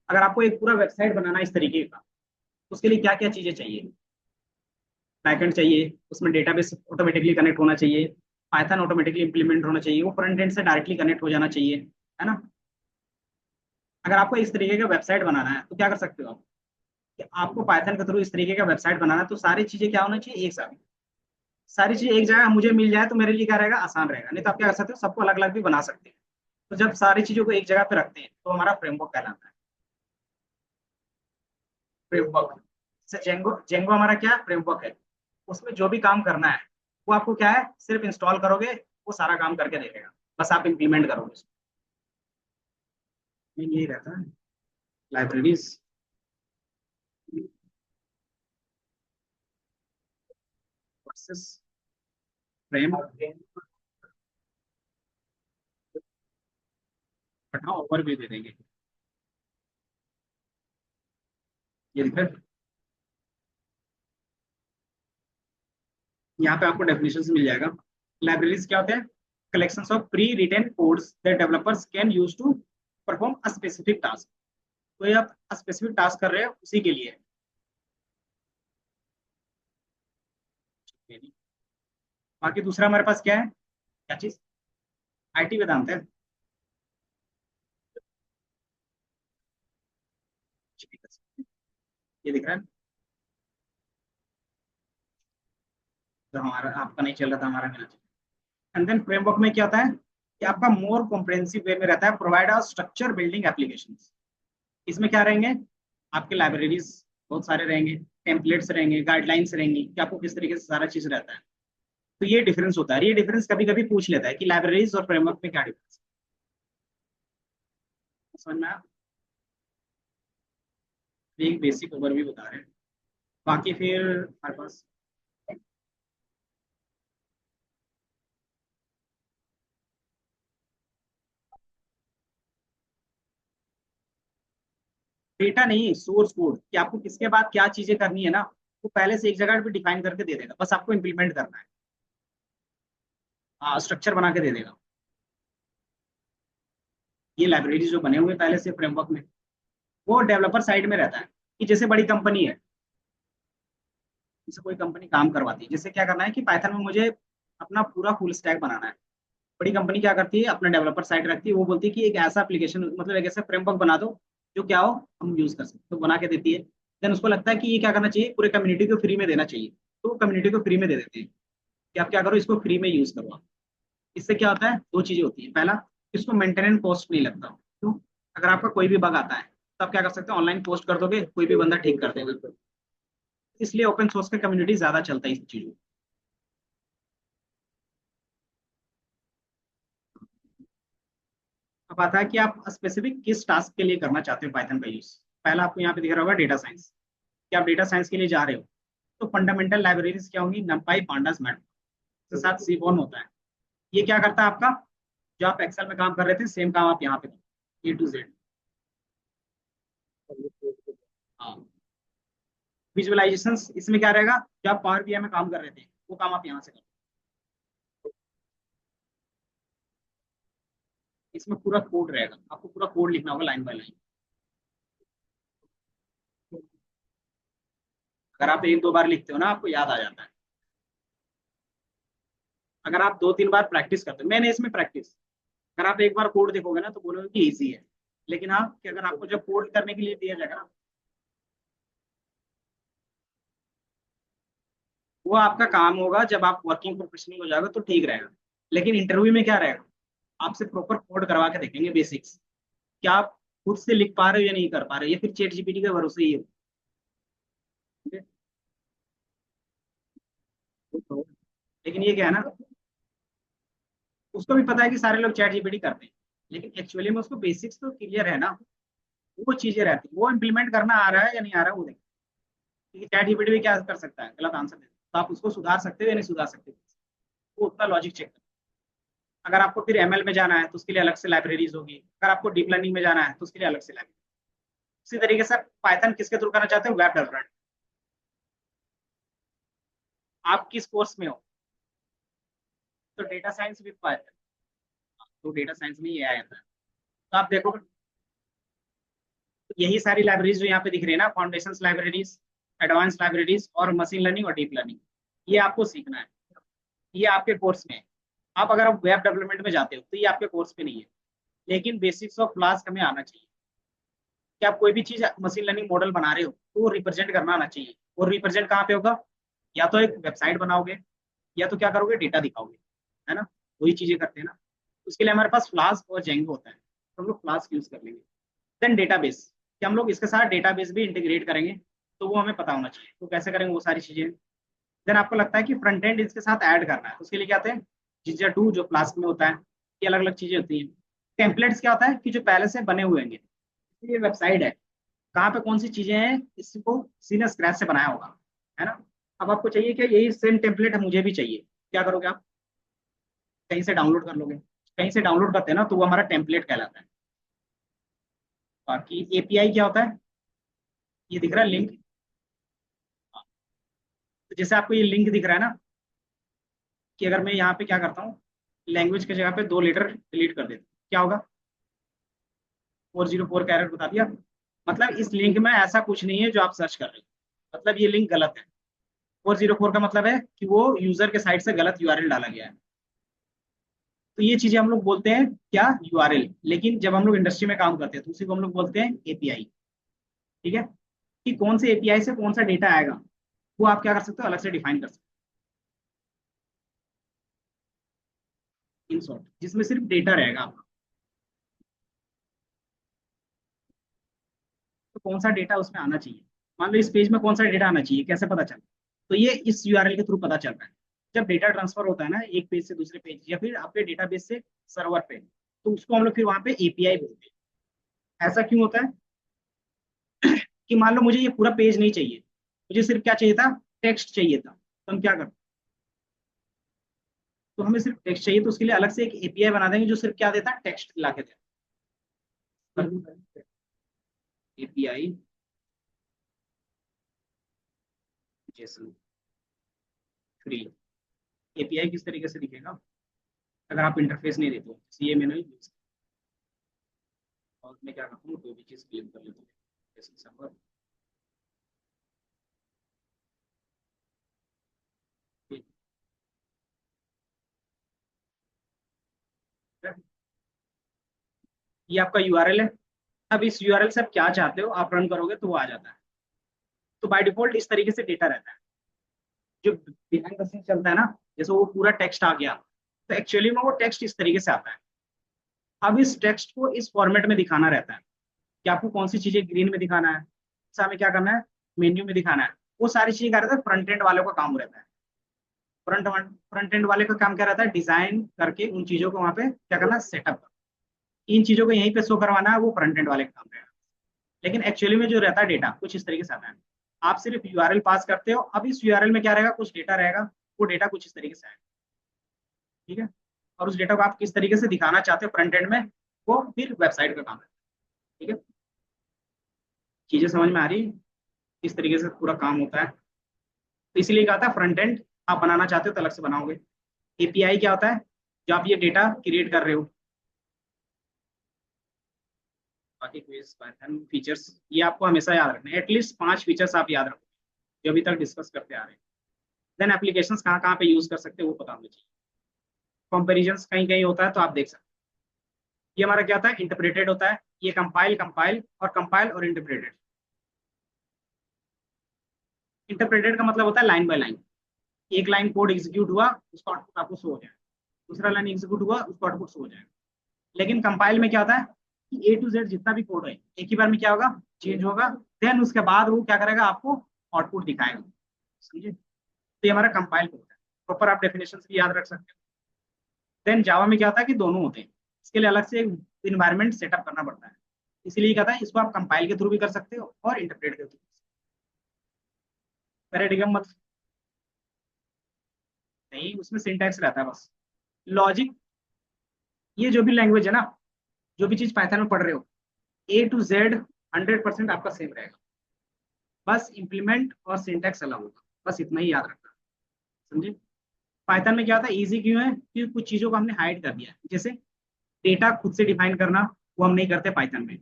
S1: अगर आपको एक पूरा वेबसाइट बनाना है इस तरीके का, तो उसके लिए क्या क्या चीजें चाहिए, बैकएंड चाहिए, उसमें डेटाबेस ऑटोमेटिकली कनेक्ट होना चाहिए, पाइथन ऑटोमेटिकली इंप्लीमेंट होना चाहिए, वो फ्रंट एंड से डायरेक्टली कनेक्ट हो जाना चाहिए, है ना। अगर आपको इस तरीके का वेबसाइट बनाना है तो क्या कर सकते हो आप, कि आपको पाइथन के थ्रू इस तरीके का वेबसाइट बनाना है, तो सारी चीजें क्या होना चाहिए, एक साथ। सारी चीजें एक जगह मुझे मिल जाए तो मेरे लिए क्या रहेगा, आसान रहेगा। नहीं तो आप क्या कर सकते हो, सबको अलग अलग भी बना सकते हैं। तो जब सारी चीजों को एक जगह पे रखते हैं तो हमारा फ्रेमवर्क कहलाता है। फ्रेमवर्क से जेंगो, जेंगो हमारा क्या फ्रेमवर्क है। उसमें जो भी काम करना है वो आपको क्या है, सिर्फ इंस्टॉल करोगे वो सारा काम करके दे देगा, बस आप इंप्लीमेंट करोगे उसको। यही रहता है लाइब्रेरीज वर्सेस फ्रेम। पढ़ना ओवर भी दे देंगे, ये दिक्कत। यहाँ पे आपको डेफिनेशन मिल जाएगा। लाइब्रेरीज क्या होते हैं, collections of pre written codes that developers can use to perform a specific task. तो ये आप स्पेसिफिक टास्क कर रहे हैं उसी के लिए। बाकी दूसरा हमारे पास क्या है, क्या चीज, आईटी वेदांत है। ये दिख रहा है, जो हमारा आपका नहीं चल रहा था, हमारा मिला। एंड देन फ्रेमवर्क में क्या होता है कि आपका मोर कॉम्प्रिहेंसिव वे में रहता है, provide a structure building application. इसमें क्या रहेंगे, आपके लाइब्रेरीज बहुत सारे रहेंगे, टेम्पलेट्स रहेंगे, गाइडलाइंस रहेंगी कि आपको किस तरीके से सारा चीज रहता है। तो ये डिफरेंस होता है, ये डिफरेंस कभी कभी पूछ लेता है कि लाइब्रेरीज और फ्रेमवर्क में क्या डिफरेंस है। समझ में आया? एक बेसिक ओवरव्यू बता रहे हैं। बाकी फिर हमारे पास डेटा नहीं, सोर्स कोड, कि आपको किसके बाद क्या चीजें करनी है ना, वो पहले से एक जगह पे डिफाइन करके दे देगा, बस आपको इंप्लीमेंट करना है, स्ट्रक्चर बना के दे देगा। ये लाइब्रेरी जो बने हुए हैं पहले से फ्रेमवर्क में, वो डेवलपर साइड में रहता है। कि जैसे बड़ी कंपनी है, जैसे कोई कंपनी काम करवाती है, जैसे क्या करना है कि पाइथन में मुझे अपना पूरा फुल स्टैक बनाना है। बड़ी कंपनी क्या करती है, अपना डेवलपर साइड रखती है, वो बोलती है कि एक ऐसा एप्लीकेशन, मतलब एक ऐसा फ्रेमवर्क बना दो जो क्या हो, हम यूज कर सकते, तो बना के देती है। देन उसको लगता है कि ये क्या करना चाहिए, पूरे कम्युनिटी को फ्री में देना चाहिए, तो कम्युनिटी को फ्री में दे देते हैं कि आप क्या करो, इसको फ्री में यूज करो आप। इससे क्या होता है, दो चीजें होती है। पहला, इसको मेंटेनेंस कॉस्ट नहीं लगता। क्यों, अगर आपका कोई भी बग आता है तो आप क्या कर सकते हो, ऑनलाइन पोस्ट कर दोगे, कोई भी बंदा ठीक कर देगा। इसलिए ओपन सोर्स का कम्युनिटी ज्यादा चलता है इस चीजों। अब आता है कि आप स्पेसिफिक किस टास्क के लिए करना चाहते हो पाइथन का यूज। पहला आपको यहाँ पे दिख रहा होगा डेटा साइंस, कि आप डेटा साइंस के लिए जा रहे हो, तो फंडामेंटल लाइब्रेरीज क्या होंगी, नंपाई पांडास मैट के साथ सीबॉन होता है। ये क्या करता है आपका, जो आप एक्सेल में काम कर रहे थे सेम काम आप यहाँ पे करो, ए टू जेड। हाँ, विजुअलाइजेशन इसमें क्या रहेगा, जो आप पावर बीआई में काम कर रहे थे वो काम आप यहाँ से करो। इसमें पूरा कोड रहेगा, आपको पूरा कोड लिखना होगा लाइन बाय लाइन। अगर आप एक दो बार लिखते हो ना आपको याद आ जाता है। अगर आप दो तीन बार प्रैक्टिस करते हो, मैंने इसमें प्रैक्टिस, अगर आप एक बार कोड देखोगे ना तो बोलोगे कि इजी है। लेकिन हाँ कि अगर आपको जब कोड करने के लिए दिया जाएगा ना, वो आपका काम होगा जब आप वर्किंग प्रोफेशनल हो जाओगे तो ठीक रहेगा। लेकिन इंटरव्यू में क्या रहेगा, आपसे प्रॉपर कोड करवा के देखेंगे बेसिक्स, क्या आप खुद से लिख पा रहे हो या नहीं कर पा रहे हो, या फिर चैट जीपीटी के भरोसे ही हो। ठीक है? तो लेकिन ये क्या है ना, उसको भी पता है कि सारे लोग चैट जीपीटी करते हैं, लेकिन एक्चुअली में उसको बेसिक्स तो क्लियर है ना, वो चीजें रहती है, वो इम्प्लीमेंट करना आ रहा है या नहीं आ रहा है वो देखो। क्योंकि चैट जीपीटी भी क्या कर सकता है, गलत आंसर दे सकता है। तो आप उसको सुधार सकते हो या नहीं सुधार सकते, वो उतना लॉजिक चेक। अगर आपको फिर एमएल में जाना है तो उसके लिए अलग से लाइब्रेरीज होगी, अगर आपको डीप लर्निंग में जाना है तो उसके लिए अलग से लाइब्रेरी। इसी तरीके से पाइथन किसके थ्रू करना चाहते हो, वेब डेवलपमेंट। आप किस कोर्स में हो, तो डेटा साइंस विद पाइथन, तो डेटा साइंस में ये आया था। तो आप देखो, यही सारी लाइब्रेरीज जो यहाँ पे दिख रही है ना, फाउंडेशन लाइब्रेरीज, एडवांस लाइब्रेरीज और मशीन लर्निंग और डीप लर्निंग, ये आपको सीखना है, ये आपके कोर्स में है। आप अगर आप वेब डेवलपमेंट में जाते हो तो ये आपके कोर्स में नहीं है, लेकिन बेसिक्स ऑफ क्लास हमें आना चाहिए कि आप कोई भी चीज मशीन लर्निंग मॉडल बना रहे हो तो वो रिप्रेजेंट करना आना चाहिए। और रिप्रेजेंट कहाँ पे होगा, या तो एक वेबसाइट बनाओगे, या तो क्या करोगे, डेटा दिखाओगे, है ना, वही चीजें करते हैं ना। उसके लिए हमारे पास फ्लास्क और जेंगो होता है, तो हम लोग फ्लास्क यूज कर लेंगे। देन डेटाबेस, कि हम लोग इसके साथ डेटाबेस भी इंटीग्रेट करेंगे, तो वो हमें पता होना चाहिए, तो कैसे करेंगे वो सारी चीजें। देन आपको लगता है कि फ्रंट एंड इसके साथ ऐड करना है, तो उसके लिए क्या होते हैं, जीजा टू जो फ्लास्क में होता है, ये अलग अलग चीजें होती हैं। टेम्पलेट्स क्या होता है कि जो पहले से बने हुए हैं, ये वेबसाइट है, कहाँ पे कौन सी चीजें हैं, इसको सीधे स्क्रैच से बनाया होगा, है ना। अब आपको चाहिए कि यही सेम टेम्पलेट मुझे भी चाहिए, क्या करोगे आप, कहीं से डाउनलोड कर लोगे, कहीं से डाउनलोड करते हैं ना तो वो हमारा टेम्पलेट कहलाता है। बाकी एपीआई क्या होता है, ये दिख रहा है लिंक, तो जैसे आपको ये लिंक दिख रहा है ना, कि अगर मैं यहाँ पे क्या करता हूँ, लैंग्वेज की जगह पे 2 लेटर डिलीट कर देता हूँ, क्या होगा, 404 कैरेक्टर बता दिया। मतलब इस लिंक में ऐसा कुछ नहीं है जो आप सर्च कर रहे हो, मतलब ये लिंक गलत है। 404 का मतलब है कि वो यूजर के साइड से गलत यूआरएल डाला गया है। तो ये चीजें हम लोग बोलते हैं क्या, यूआरएल। लेकिन जब हम लोग इंडस्ट्री में काम करते हैं तो उसी को हम लोग बोलते हैं एपीआई। ठीक है, कि कौन से एपीआई से कौन सा डेटा आएगा, वो आप क्या कर सकते हो, अलग से डिफाइन कर सकते हो इन शॉर्ट, जिसमें सिर्फ डेटा रहेगा आपका। तो कौन सा डेटा उसमें आना चाहिए, मान लो इस पेज में कौन सा डेटा आना चाहिए, कैसे पता चले, तो ये इस यूआरएल के थ्रू पता चल रहा है। जब डेटा ट्रांसफर होता है ना एक पेज से दूसरे पेज, या फिर आपके डेटाबेस से सर्वर पे, तो उसको हम लोग फिर वहां पे एपीआई बोलते हैं। ऐसा क्यों होता है, कि मान लो मुझे ये पूरा पेज नहीं चाहिए, मुझे सिर्फ क्या चाहिए था, टेक्स्ट चाहिए था, तो हम क्या करते, तो हमें सिर्फ टेक्स्ट चाहिए, तो उसके लिए अलग से एक एपीआई बना देंगे जो सिर्फ क्या देता है, टेक्स्ट ला के देता। एपीआई जेसन फ्री, एपीआई किस तरीके से दिखेगा, अगर आप इंटरफेस नहीं देते हो, ये मैंने यूज, और मैं क्या करता हूँ, कोई भी चीज क्लिक कर लेता हूँ, जैसे सर्वर, ये आपका यूआरएल है। अब इस यूआरएल से आप क्या चाहते हो आप रन करोगे तो वो आ जाता है। तो बाय डिफॉल्ट इस तरीके से डेटा रहता है, जो बिहाइंड द सीन चलता है ना, जैसे वो पूरा टेक्स्ट आ गया, तो एक्चुअली में वो टेक्स्ट इस तरीके से आता है। अब इस टेक्स्ट को इस फॉर्मेट में दिखाना रहता है, कि आपको कौन सी चीजें ग्रीन में दिखाना है, जैसे हमें क्या करना है, मेन्यू में दिखाना है, वो सारी चीजें क्या रहता है, फ्रंट एंड वालों का काम रहता है। फ्रंट एंड वाले का काम क्या रहता है, डिजाइन करके उन चीजों को वहां पे क्या करना, सेटअप, इन चीजों को यहीं पे शो करवाना है, वो फ्रंट एंड वाले का काम रहेगा। लेकिन एक्चुअली में जो रहता है डेटा कुछ इस तरीके से आता है, आप सिर्फ यूआरएल पास करते हो, अब इस यूआरएल में क्या रहेगा, कुछ डेटा रहेगा, वो डेटा कुछ इस तरीके से आएगा। ठीक है, और उस डेटा को आप किस तरीके से दिखाना चाहते हो फ्रंट एंड में, वो फिर वेबसाइट का काम है। ठीक है, चीजें समझ में आ रही है? इस तरीके से पूरा काम होता है। तो इसीलिए कहा था फ्रंट एंड आप बनाना चाहते हो तो अलग से बनाओगे। एपीआई क्या होता है? जो आप ये डेटा क्रिएट कर रहे हो। बाकी क्विज पाइथन फीचर्स ये आपको हमेशा याद रखना है, एटलीस्ट 5 फीचर्स आप याद रखो जो अभी तक डिस्कस करते आ रहे हैं। देन एप्लीकेशंस कहाँ कहाँ पे यूज कर सकते हो वो पता होना चाहिए। कंपेरिजन कहीं कहीं होता है तो आप देख सकते हो। ये हमारा क्या होता है? इंटरप्रेटेड होता है। ये कंपाइल कंपाइल और इंटरप्रेटेड। इंटरप्रेटेड का मतलब होता है लाइन बाय लाइन। एक लाइन कोड एग्जीक्यूट हुआ, उसका आउटपुट आपको शो हो जाए। दूसरा लाइन एग्जीक्यूट हुआ, उसका आउटपुट शो हो जाए। लेकिन कंपाइल में क्या होता है कि ए टू जेड जितना भी कोड है एक ही बार में क्या होगा? चेंज होगा। देन उसके बाद वो क्या करेगा? आपको आउटपुट दिखाएगा। समझे? तो ये हमारा कंपाइल कोड है। प्रॉपर आप डेफिनेशन भी याद रख सकते हो। देन जावा में क्या होता है कि दोनों होते हैं। इसके लिए अलग से एक इन्वायरमेंट सेटअप करना पड़ता है। इसलिए क्या था, इसको आप कंपाइल के थ्रू भी कर सकते हो और इंटरप्रेट के थ्रू। पैराडिगम मत नहीं, उसमें सिंटैक्स रहता है बस। लॉजिक, ये जो भी लैंग्वेज है ना, जो भी चीज पाइथन में पढ़ रहे हो, A to Z 100% आपका सेम रहेगा। बस इम्प्लीमेंट और सिंटैक्स अलग होगा, बस इतना ही याद रखना। समझे? पाइथन में क्या होता है, इजी क्यों है? क्योंकि कुछ चीजों को हमने हाइड कर दिया है। जैसे डेटा खुद से डिफाइन करना, वो हम नहीं करते पाइथन में।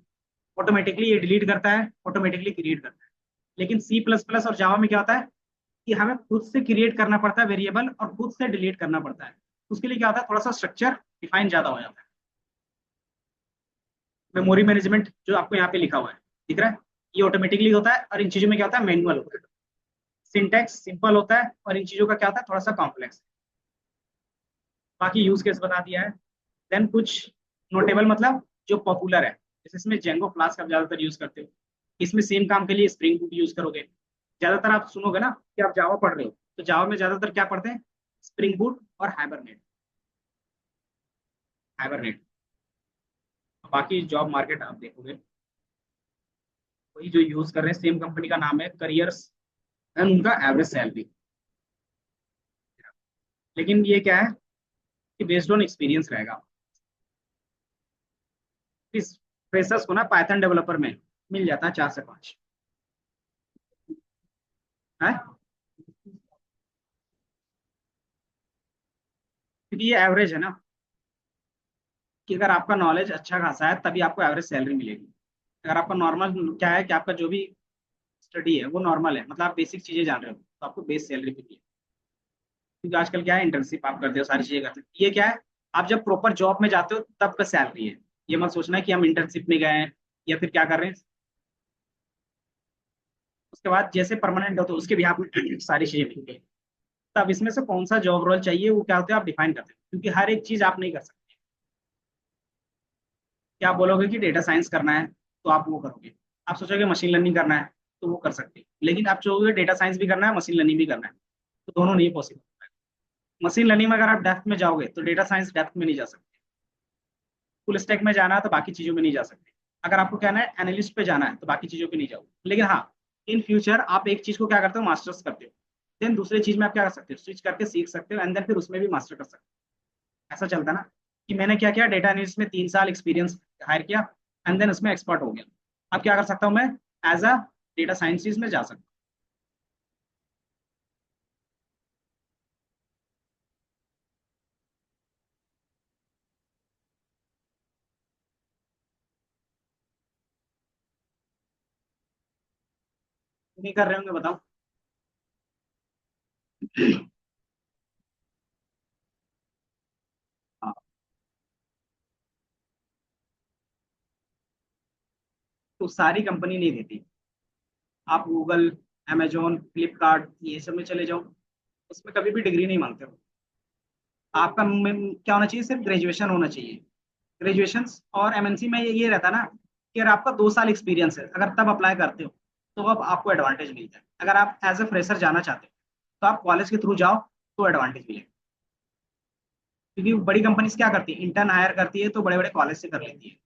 S1: ऑटोमेटिकली ये डिलीट करता है, ऑटोमेटिकली क्रिएट करता है। लेकिन सी प्लस प्लस और जावा में क्या होता है कि हमें खुद से क्रिएट करना पड़ता है वेरिएबल और खुद से डिलीट करना पड़ता है। उसके लिए क्या होता है, थोड़ा सा स्ट्रक्चर डिफाइन ज्यादा हो जाता है। मेमोरी मैनेजमेंट जो आपको यहाँ पे लिखा हुआ है, दिख रहा है? ये ऑटोमेटिकली होता है और इन चीजों में क्या होता है, मैनुअल होता है। सिंटैक्स सिंपल होता है और इन चीजों का क्या होता है, थोड़ा सा कॉम्प्लेक्स। बाकी यूज केस बता दिया है। देन कुछ नोटेबल मतलब जो पॉपुलर है, जैसे इसमें जेंगो फ्लास्क आप ज्यादातर यूज करते हो। इसमें सेम काम के लिए स्प्रिंग बूट यूज करोगे। ज्यादातर आप सुनोगे ना कि आप जावा पढ़ रहे हो, तो जावा में ज्यादातर क्या पढ़ते हैं? स्प्रिंग बूट और हाइबरनेट। हाइबरनेट। बाकी जॉब मार्केट आप देखोगे, वही जो यूज कर रहे हैं, सेम कंपनी का नाम है करियर्स, एंड उनका एवरेज सैलरी। लेकिन ये क्या है कि बेस्ड ऑन एक्सपीरियंस रहेगा। इस फ्रेशर्स को ना पाइथन डेवलपर में मिल जाता है 4 से 5 है। क्योंकि ये एवरेज है ना, कि अगर आपका नॉलेज अच्छा खासा है तभी आपको एवरेज सैलरी मिलेगी। अगर आपका नॉर्मल क्या है कि आपका जो भी स्टडी है वो नॉर्मल है, मतलब आप बेसिक चीजें जान रहे हो, तो आपको बेस सैलरी मिलेगी। क्योंकि आजकल क्या है, इंटर्नशिप आप करते हो, सारी चीजें करते हो। ये क्या है, आप जब प्रॉपर जॉब में जाते हो तब का सैलरी है। ये मत सोचना कि हम इंटर्नशिप में गए हैं या फिर क्या कर रहे हैं। उसके बाद जैसे परमानेंट हो तो उसके भी आप सारी चीजें मिलेंगी। तब इसमें से कौन सा जॉब रोल चाहिए वो क्या होता है, आप डिफाइन करते हो, क्योंकि हर एक चीज आप नहीं कर सकते। क्या आप बोलोगे कि डेटा साइंस करना है तो आप वो करोगे। आप सोचोगे मशीन लर्निंग करना है तो वो कर सकते हैं। लेकिन आप चाहोगे डेटा साइंस भी करना है, मशीन लर्निंग भी करना है, तो दोनों नहीं पॉसिबल। मशीन लर्निंग में अगर आप डेप्थ में जाओगे तो डेटा साइंस डेप्थ में नहीं जा सकते। फुल स्टैक में जाना है तो बाकी चीजों में नहीं जा सकते। अगर आपको कहना है एनालिस्ट पे जाना है तो बाकी चीजों पे नहीं जाओगे। लेकिन हाँ, इन फ्यूचर आप एक चीज को क्या करते हो, मास्टर्स करते हो। देन दूसरी चीज में आप क्या कर सकते हो, स्विच करके सीख सकते हो, एंड देन फिर उसमें भी मास्टर कर सकते हो। ऐसा चलता है ना, कि मैंने क्या किया, डेटा एनालिस्ट में 3 साल एक्सपीरियंस हायर किया, एंड देन उसमें एक्सपर्ट हो गया। अब क्या कर सकता हूँ मैं, एज अ डेटा साइंसिस्ट में जा सकता हूँ। नहीं कर रहे होंगे बताओ। हाँ, तो सारी कंपनी नहीं देती। आप गूगल, amazon, फ्लिपकार्ट ये सब में चले जाओ, उसमें कभी भी डिग्री नहीं मांगते हो। आपका क्या होना चाहिए, सिर्फ ग्रेजुएशन होना चाहिए। ग्रेजुएशन। और एमएनसी में ये रहता है ना कि अगर आपका 2 साल एक्सपीरियंस है, अगर तब अप्लाई करते हो तो अब आपको एडवांटेज मिलता है। अगर आप एज ए फ्रेशर जाना चाहते हो तो आप कॉलेज के थ्रू जाओ तो एडवांटेज मिलेगा। क्योंकि बड़ी कंपनीज क्या करती है, इंटर्न हायर करती है तो बड़े बड़े कॉलेज से कर लेती है।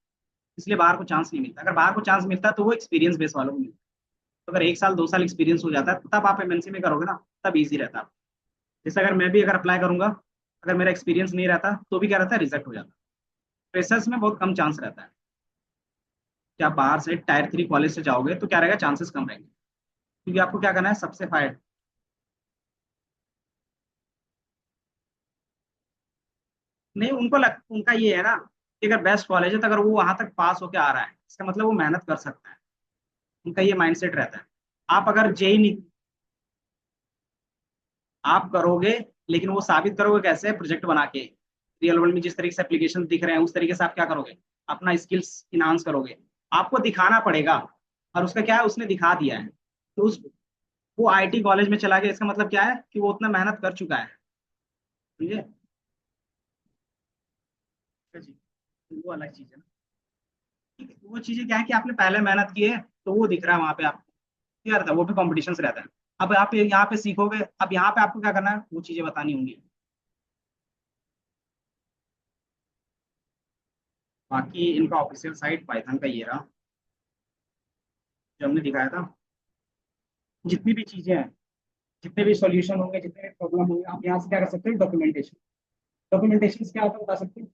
S1: इसलिए बाहर को चांस नहीं मिलता। अगर बाहर को चांस मिलता है तो वो एक्सपीरियंस बेस वालों को मिलता है। तो अगर 1 साल 2 साल एक्सपीरियंस हो जाता है तब आप एमएनसी में करोगे ना, तब ईजी रहता है। जैसे अगर मैं भी अगर अप्लाई करूंगा, अगर मेरा एक्सपीरियंस नहीं रहता तो भी क्या रहता है, रिजेक्ट हो जाता है। फ्रेशर्स में बहुत कम चांस रहता है। कि आप बाहर से टायर 3 कॉलेज से जाओगे तो क्या रहेगा, चांसेस कम रहेंगे, क्योंकि आपको क्या करना है, सबसे फाइड। नहीं, उनका ये है ना कि अगर बेस्ट कॉलेज है तो अगर वो वहां तक पास होके आ रहा है, इसका मतलब वो मेहनत कर सकता है। उनका ये माइंडसेट रहता है। आप अगर जेई नहीं, आप करोगे, लेकिन वो साबित करोगे कैसे, प्रोजेक्ट बना के। रियल वर्ल्ड में जिस तरीके से एप्लीकेशन दिख रहे हैं उस तरीके से आप क्या करोगे, अपना स्किल्स इनहांस करोगे। आपको दिखाना पड़ेगा, और उसका क्या है, उसने दिखा दिया है। तो उस वो आईटी कॉलेज में चला गया, इसका मतलब क्या है कि वो उतना मेहनत कर चुका है। समझे? जी। तो वो अलग चीज है ना। ठीक है, वो चीजें क्या है कि आपने पहले मेहनत की है, तो वो दिख रहा है वहां पे आपको। क्या रहता है, वो भी कॉम्पिटिशन रहता है। अब आप यहाँ पे सीखोगे, अब यहाँ पे आपको क्या करना है, वो चीजें बतानी होंगी। बाकी इनका ऑफिशियल साइट पाइथन का ये रहा, जो हमने दिखाया था। जितनी भी चीजें हैं, जितने भी सॉल्यूशन होंगे, जितने भी प्रॉब्लम होंगे, आप यहाँ से क्या कर सकते हैं, डॉक्यूमेंटेशन। डॉक्यूमेंटेशन क्या होता है बता सकते हैं?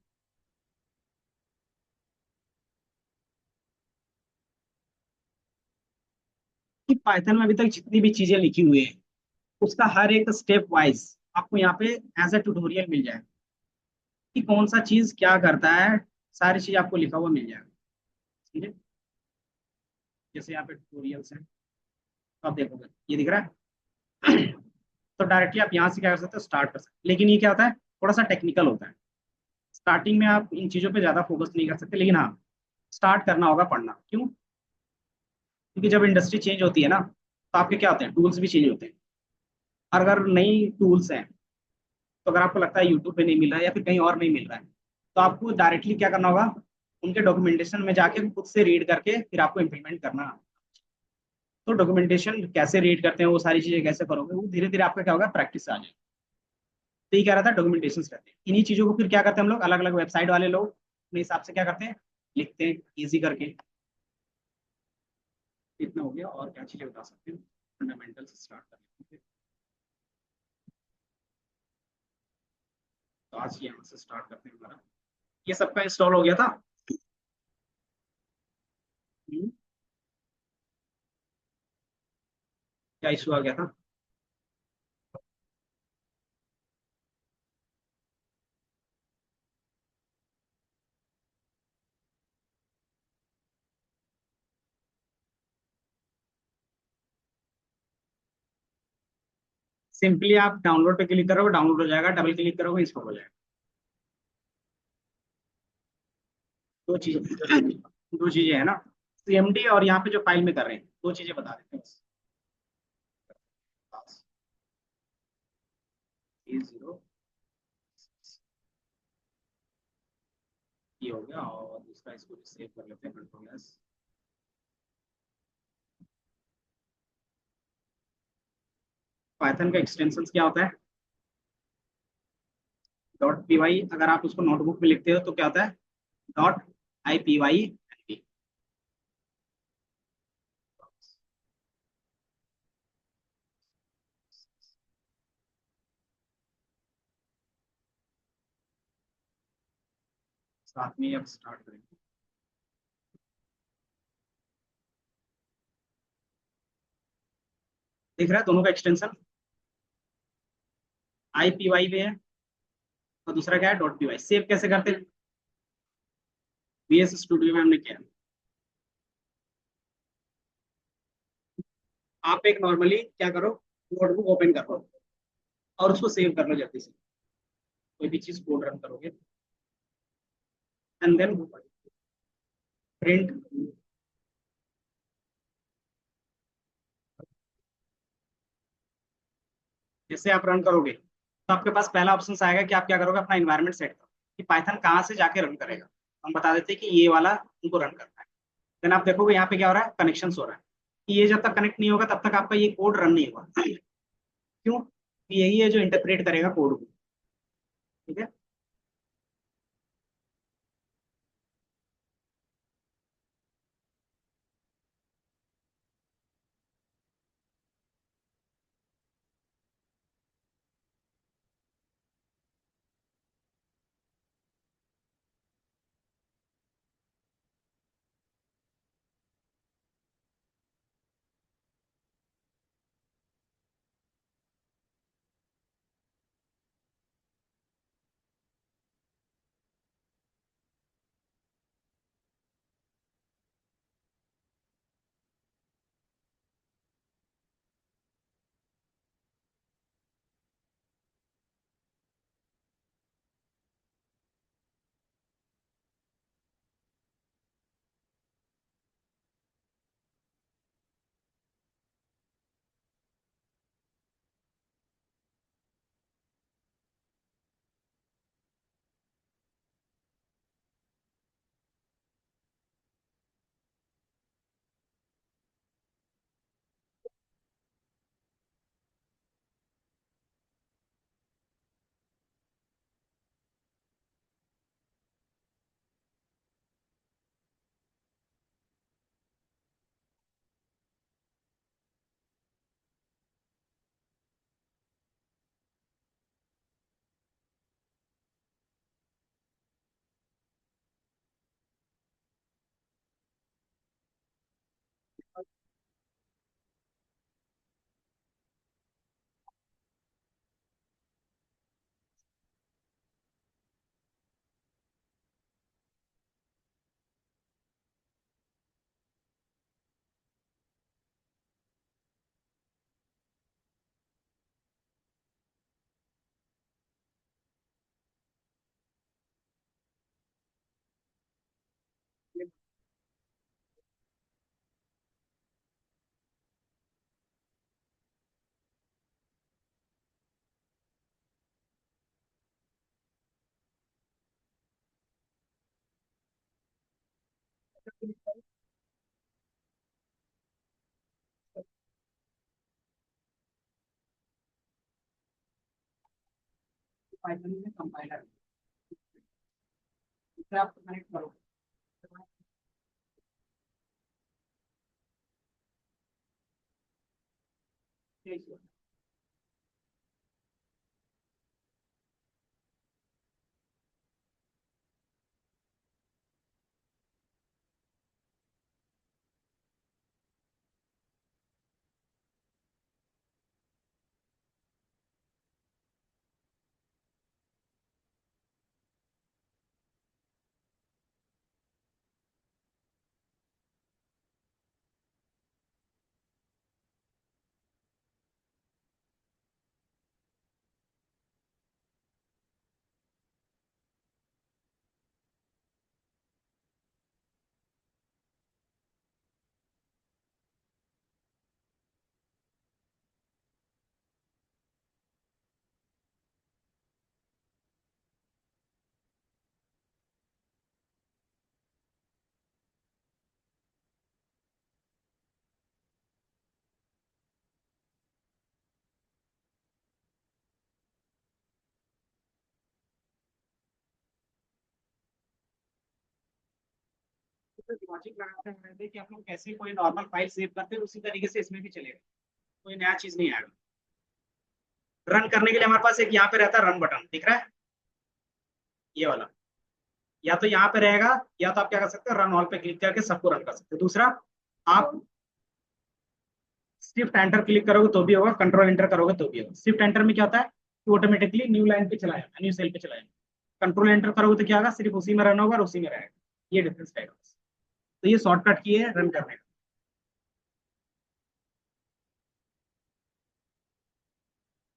S1: कि पाइथन में अभी तक जितनी भी चीजें लिखी हुई है, उसका हर एक स्टेप वाइज आपको यहाँ पे एज ए ट्यूटोरियल मिल जाए कि कौन सा चीज क्या करता है। सारी चीज आपको लिखा हुआ मिल जाएगा। ठीक है? जैसे यहाँ पे ट्यूटोरियल्स हैं, तो आप देखोगे ये दिख रहा है। तो डायरेक्टली आप यहाँ से क्या कर सकते हो, स्टार्ट कर सकते हो। लेकिन ये क्या होता है, थोड़ा सा टेक्निकल होता है। स्टार्टिंग में आप इन चीजों पे ज्यादा फोकस नहीं कर सकते, लेकिन हाँ, स्टार्ट करना होगा पढ़ना। क्यों? क्योंकि जब इंडस्ट्री चेंज होती है ना, तो आपके क्या होते हैं, टूल्स भी चेंज होते हैं। और अगर नई टूल्स हैं, तो अगर आपको लगता है यूट्यूब पे नहीं मिल रहा है या फिर कहीं और नहीं मिल रहा है, तो आपको डायरेक्टली क्या करना होगा, उनके डॉक्यूमेंटेशन में जाके खुद से रीड करके फिर आपको इम्प्लीमेंट करना। तो डॉक्यूमेंटेशन कैसे रीड करते हैं, वो सारी चीजें कैसे करोगे, वो धीरे धीरे आपका क्या होगा, प्रैक्टिस आ जाएगी। तो ये कह रहा था, डॉक्यूमेंटेशन रहते हैं। इन्हीं चीजों को फिर क्या करते हैं हम लोग, अलग अलग वेबसाइट वाले लोग अपने हिसाब से क्या करते हैं, लिखते हैं इजी करके। इतना हो गया, और क्या चीजें बता सकते हैं, फंडामेंटल से स्टार्ट करते हैं। तो आज यहाँ से स्टार्ट करते हैं हमारा। ये सबका इंस्टॉल हो गया था। हम्म, क्या इशू आ गया था? सिंपली आप डाउनलोड पे क्लिक करोगे, डाउनलोड हो जाएगा, डबल क्लिक करोगे, इंस्टॉल हो जाएगा। दो चीजें, दो चीजें है ना, सीएमडी और यहाँ पे जो फाइल में कर रहे हैं, दो चीजें बता देते हैं बस। A0 ये हो गया, और दूसरा इसको सेव कर लेते हैं, कंट्रोल S। पाइथन का एक्सटेंशन क्या होता है, डॉट पी वाई। अगर आप उसको नोटबुक में लिखते हो तो क्या होता है, .ipy। साथ में अब स्टार्ट करेंगे। दिख रहा है दोनों का एक्सटेंशन, IPY में है, और दूसरा क्या है, .py। सेव कैसे करते हैं, VS स्टूडियो में हमने किया। आप एक नॉर्मली क्या करो, नोटबुक ओपन करो और उसको सेव कर लो जल्दी से। कोई भी चीज कोड रन करोगे, एंड देन प्रिंट। जैसे आप रन करोगे, तो आपके पास पहला ऑप्शन आएगा कि आप क्या करोगे, अपना इन्वायरमेंट सेट करो कि पाइथन कहाँ से जाके रन करेगा। हम बता देते हैं कि ये वाला उनको रन करना है। देन आप देखोगे यहाँ पे क्या हो रहा है, कनेक्शन हो रहा है। कि ये जब तक कनेक्ट नहीं होगा तब तक आपका ये कोड रन नहीं होगा। क्यों? यही है जो इंटरप्रेट करेगा कोड को। ठीक है? पाइथन में कंपाइलर इससे आप कनेक्ट करो। लॉजिक लगाते हैं कि हम लोग कैसे कोई नॉर्मल फाइल सेव करते हैं उसी तरीके से इसमें भी चलेगा, कोई नया चीज नहीं आएगा। रन करने के लिए हमारे पास एक यहाँ पे रहता है रन बटन, दिख रहा है ये वाला, या तो यहाँ पे रहेगा, या तो आप क्या कर सकते हो रन ऑल पे क्लिक करके सबको रन कर सकते हो। दूसरा, आप शिफ्ट एंटर क्लिक करोगे तो भी होगा, कंट्रोल एंटर करोगे तो भी होगा। शिफ्ट एंटर में क्या होता है कि ऑटोमेटिकली न्यू लाइन पे चला जाएगा, न्यू सेल पे चला जाएगा। कंट्रोल एंटर करोगे तो क्या होगा, सिर्फ उसी में रन होगा और उसी में रहेगा। ये डिफरेंस रहेगा। तो ये शॉर्टकट की है रन करने का।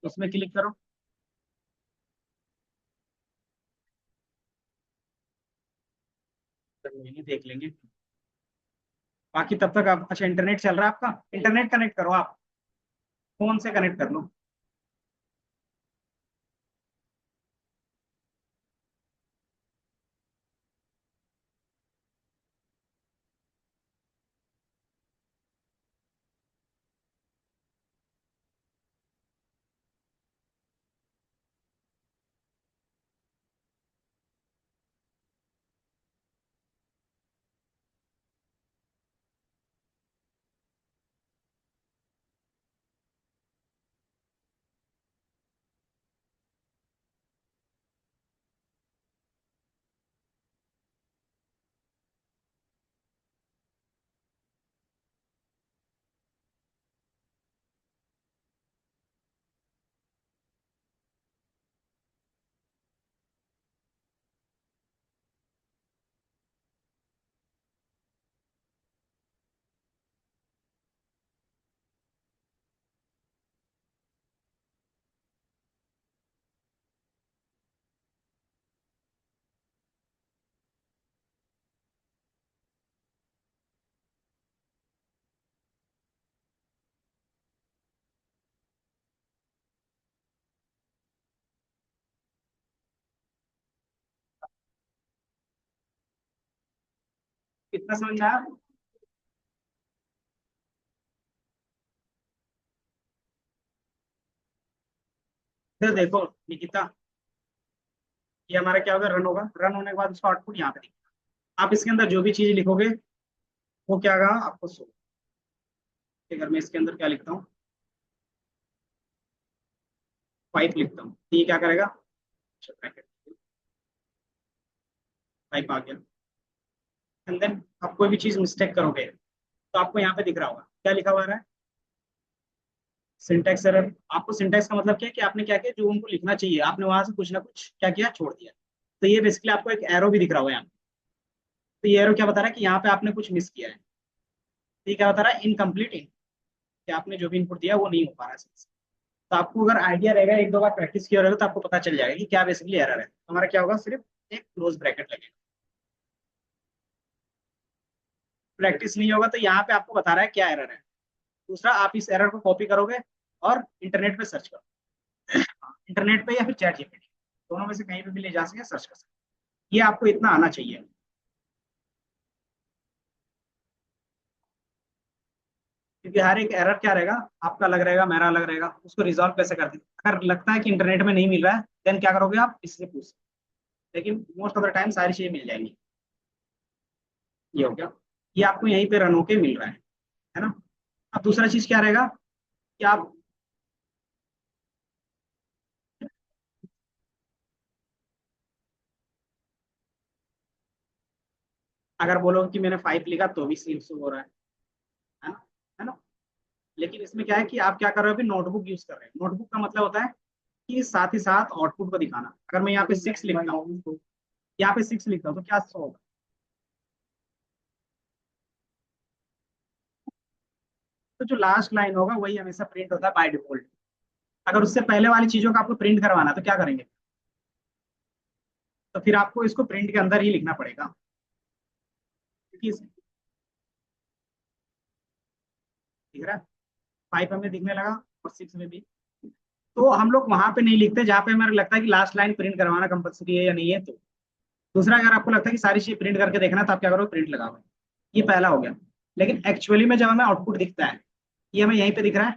S1: उसमें क्लिक करो, तो देख लेंगे। बाकी तब तक आप, अच्छा इंटरनेट चल रहा है आपका, इंटरनेट कनेक्ट करो, आप फोन से कनेक्ट कर लो। कितना समझ में आया? इधर देखो निकिता, ये हमारा क्या होगा, रन होगा। रन होने के बाद उसका आउटपुट यहाँ पे दिखेगा। आप इसके अंदर जो भी चीज लिखोगे वो क्या होगा आपको शो। अगर मैं इसके अंदर क्या लिखता हूँ, पाइप लिखता हूँ, तो ये क्या करेगा, पाइप आ गया। एंड देन आप कोई भी चीज मिस्टेक करोगे तो आपको यहाँ पे दिख रहा होगा क्या लिखा हुआ है, सिंटैक्स एरर। आपको सिंटैक्स का मतलब क्या है कि आपने क्या किया, जो उनको लिखना चाहिए आपने वहां से कुछ ना कुछ क्या किया, छोड़ दिया। तो ये बेसिकली आपको एक एरो भी दिख रहा होगा यहाँ पे। तो ये एरो क्या बता रहा है कि यहाँ पे आपने कुछ मिस किया है। तो ये क्या बता रहा है, इनकम्प्लीट इन, कि आपने जो भी इनपुट दिया वो नहीं हो पा रहा है सही से। तो आपको अगर आइडिया रहेगा, एक दो बार प्रैक्टिस किया रहेगा तो आपको पता चल जाएगा कि क्या बेसिकली एरर है। तो हमारा क्या होगा, सिर्फ एक क्लोज ब्रैकेट लगेगा। प्रैक्टिस नहीं होगा तो यहाँ पे आपको बता रहा है क्या एरर है। दूसरा, आप इस एरर को कॉपी करोगे और इंटरनेट पे सर्च करो, इंटरनेट पे या फिर चैट जीपीटी, दोनों में से कहीं पे भी ले जा सके सर्च कर सकते। ये आपको इतना आना चाहिए। क्योंकि हर एक एरर क्या रहेगा, आपका अलग रहेगा, मेरा अलग रहेगा, उसको रिजॉल्व कैसे करते हैं। अगर लगता है कि इंटरनेट में नहीं मिल रहा है, देन क्या करोगे आप, इससे पूछ, लेकिन मोस्ट ऑफ द टाइम सारी चीजें मिल जाएंगी। ये हो गया, ये आपको यहीं पे रन होके मिल रहा है ना। अब दूसरा चीज क्या रहेगा कि आप अगर बोलो कि मैंने 5 लिखा तो भी सेम शो हो रहा है ना, है ना। लेकिन इसमें क्या है कि आप क्या कर रहे हो, अभी नोटबुक यूज कर रहे हैं। नोटबुक का मतलब होता है कि साथ ही साथ आउटपुट को दिखाना। अगर मैं यहाँ पे 6 लिखता हूँ, यहाँ पे 6 लिखता हूँ तो क्या शो होगा, तो जो लास्ट लाइन होगा वही हमेशा प्रिंट होता है बाय डिफॉल्ट। अगर उससे पहले वाली चीजों का आपको प्रिंट करवाना है, तो क्या करेंगे, तो फिर आपको इसको प्रिंट के अंदर ही लिखना पड़ेगा, क्योंकि दिख रहा है 5 हमें दिखने लगा और 6 में भी। तो हम लोग वहां पे नहीं लिखते जहाँ पे हमें लगता है कि लास्ट लाइन प्रिंट करवाना कंपलसरी है या नहीं है। तो दूसरा, अगर आपको लगता है कि सारी चीज प्रिंट करके देखना है, तो आप क्या करो, प्रिंट लगाओ। ये पहला हो गया। लेकिन एक्चुअली में जब हमें आउटपुट दिखता है, ये हमें यहीं पे दिख रहा है,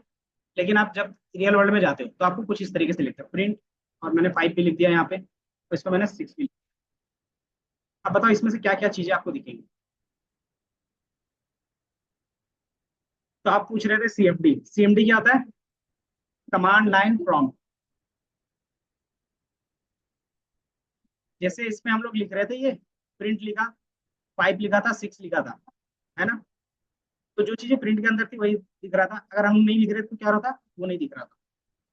S1: लेकिन आप जब रियल वर्ल्ड में जाते हो तो आपको कुछ इस तरीके से लिखते हो प्रिंट, और मैंने 5 भी लिख दिया यहाँ पे, तो इसको मैंने 6 भी। अब बताओ इसमें से क्या क्या चीजें आपको दिखेंगी। तो आप पूछ रहे थे सीएमडी, सीएमडी क्या होता है, कमांड लाइन प्रॉम्प्ट। जैसे इसमें हम लोग लिख रहे थे, ये प्रिंट लिखा, 5 लिखा था, 6 लिखा था, है ना। तो जो चीजें प्रिंट के अंदर थी वही दिख रहा था। अगर हम नहीं लिख रहे तो क्या होता, वो नहीं दिख रहा था।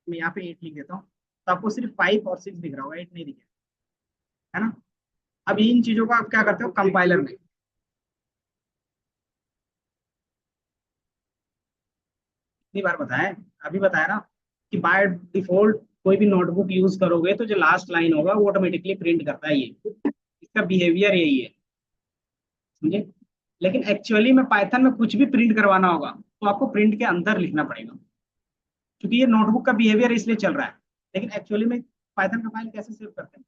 S1: मैं यहाँ पे 8 लिख देता हूँ, तो आपको सिर्फ 5 और 6 दिख रहा होगा, 8 नहीं दिखेगा, है ना। अब इन चीजों को आप क्या करते हो कंपाइलर में, कितनी बार बताया, अभी बताया ना, कि बाय डिफॉल्ट कोई भी नोटबुक यूज करोगे तो जो लास्ट लाइन होगा वो ऑटोमेटिकली प्रिंट करता है, ये इसका बिहेवियर यही है, समझे। लेकिन एक्चुअली में पाइथन में कुछ भी प्रिंट करवाना होगा तो आपको प्रिंट के अंदर लिखना पड़ेगा, क्योंकि ये नोटबुक का बिहेवियर इसलिए चल रहा है। लेकिन एक्चुअली में पाइथन का फाइल कैसे सेव करते हैं,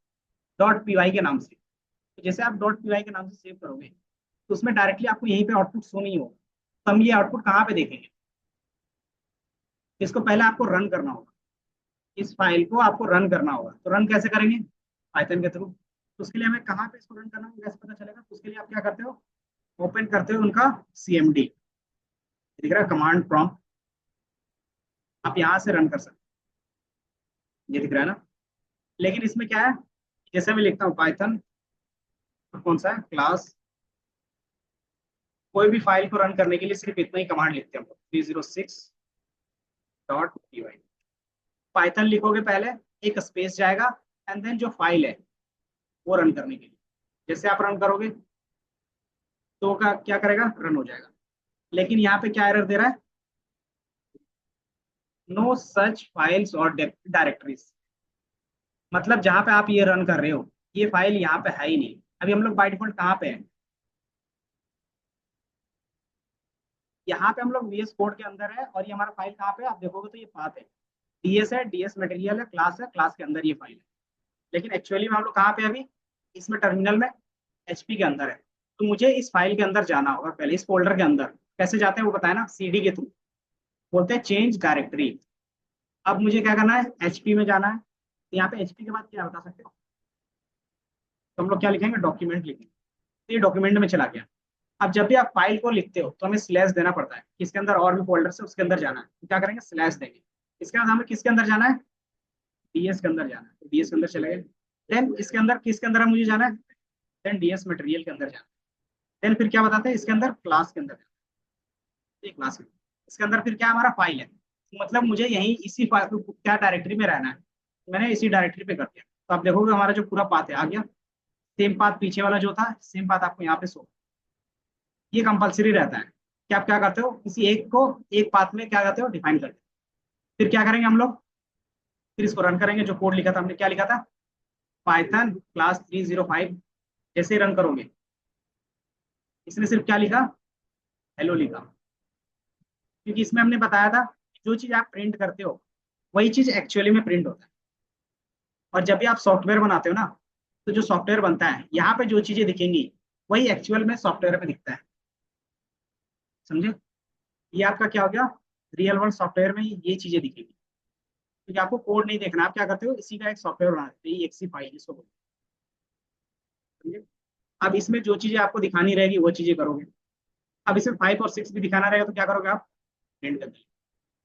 S1: डॉट पीवाई के नाम से। तो जैसे आप डॉट पीवाई के नाम से सेव करोगे, तो उसमें डायरेक्टली आपको यहीं पे आउटपुट शो नहीं होगा। तो हम ये आउटपुट कहाँ पे देखेंगे, इसको पहले आपको रन करना होगा, इस फाइल को आपको रन करना होगा। तो रन कैसे करेंगे, पाइथन के थ्रू। तो उसके लिए हमें कहाँ पे इसको रन करना होगा कैसे पता चलेगा, तो उसके लिए आप क्या करते हो, ओपन करते हो उनका सीएमडी, दिख रहा है कमांड प्रॉम्प्ट, आप यहाँ से रन कर सकते हो, ये दिख रहा है ना। लेकिन इसमें क्या है, जैसे मैं लिखता हूँ पाइथन, कौन सा है क्लास, कोई भी फाइल को रन करने के लिए सिर्फ इतना ही कमांड लिखते हैं हम लोग, 306.py। पाइथन लिखोगे पहले, एक स्पेस जाएगा, एंड देन जो फाइल है वो रन करने के लिए, जैसे आप रन करोगे तो का क्या करेगा, रन हो जाएगा। लेकिन यहाँ पे क्या एरर दे रहा है, नो सच फाइल्स और डायरेक्टरीज। मतलब जहां पे आप ये रन कर रहे हो, ये फाइल यहाँ पे है ही नहीं। अभी हम लोग बाय डिफॉल्ट कहाँ पे हैं, यहाँ पे हम लोग वीएस कोड के अंदर है, और ये हमारा फाइल कहाँ पे है, आप देखोगे तो ये पाथ है, डीएस है, डीएस मटेरियल है, क्लास के अंदर ये फाइल है। लेकिन एक्चुअली में हम लोग कहाँ पे हैं अभी, इसमें टर्मिनल में एचपी के अंदर है। तो मुझे इस फाइल के अंदर जाना होगा, पहले इस फोल्डर के अंदर कैसे जाते हैं वो बताया ना, सीडी के थ्रू, बोलते हैं चेंज डायरेक्टरी। अब मुझे क्या करना है, एचपी में जाना है। तो यहाँ पे एचपी के बाद क्या बता सकते हो, तो हम लोग क्या लिखेंगे, डॉक्यूमेंट लिखेंगे। तो ये डॉक्यूमेंट में चला गया। अब जब भी आप फाइल को लिखते हो तो हमें स्लैश देना पड़ता है, इसके अंदर और भी फोल्डर है उसके अंदर जाना है, तो क्या करेंगे, स्लैश देंगे। इसके बाद हमें किसके अंदर जाना है, डीएस के अंदर जाना है, तो डीएस के अंदर चले गए। देन इसके अंदर किसके अंदर मुझे जाना है, देन डीएस मटेरियल के अंदर जाना है। देन फिर क्या बताते हैं, इसके अंदर क्लास के अंदर जाना है, क्लास में इसके अंदर फिर क्या हमारा फाइल है। तो मतलब मुझे यही इसी फाइल क्या डायरेक्टरी में रहना है, मैंने इसी डायरेक्टरी पे कर दिया। तो आप देखोगे हमारा जो पूरा पाथ है आ गया, सेम पाथ पीछे वाला जो था, सेम पाथ आपको यहाँ पे शो। ये कंपलसरी रहता है कि आप क्या करते हो, किसी एक को एक पाथ में क्या करते हो, डिफाइन करते हो। फिर क्या करेंगे हम लोग, फिर इसको रन करेंगे। जो कोड लिखा था हमने, क्या लिखा था, पाइथन क्लास 305। जैसे ही रन करोगे, इसने सिर्फ क्या लिखा, हेलो लिखा, क्योंकि इसमें हमने बताया था कि जो चीज आप प्रिंट करते हो वही चीज एक्चुअली में प्रिंट होता है। और जब भी आप सॉफ्टवेयर बनाते हो ना, तो जो सॉफ्टवेयर बनता है यहाँ पे जो चीजें दिखेंगी वही एक्चुअल में सॉफ्टवेयर में दिखता है, समझे। ये आपका क्या हो गया, रियल वर्ल्ड सॉफ्टवेयर में ये चीजें दिखेगी। क्योंकि आपको कोड नहीं देखना, आप क्या करते हो, इसी का एक सॉफ्टवेयर बना देते हैं, एक्सी फाइल इसको बोलते हैं, समझे? अब इसमें जो चीजें आपको दिखानी रहेगी वो चीजें करोगे। अब इसमें 5 और 6 भी दिखाना रहेगा तो क्या करोगे आप, प्रिंट कर देंगे।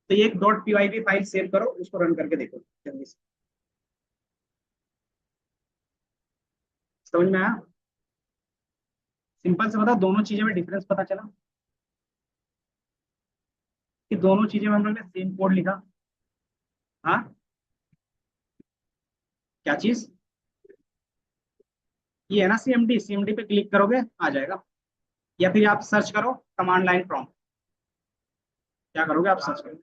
S1: तो ये एक डॉट पीवाईबी फाइल सेव करो, उसको रन करके देखो जल्दी से। समझ में आया? सिंपल से बता, दोनों चीजों में डिफरेंस पता चला कि दोनों चीजें में हम लोग ने सेम कोड लिखा। हाँ, क्या चीज? ये है ना सीएमडी, सीएमडी पे क्लिक करोगे आ जाएगा। या फिर आप सर्च करो कमांड लाइन प्रॉम्प्ट। क्या करोगे आप, सर्च करो।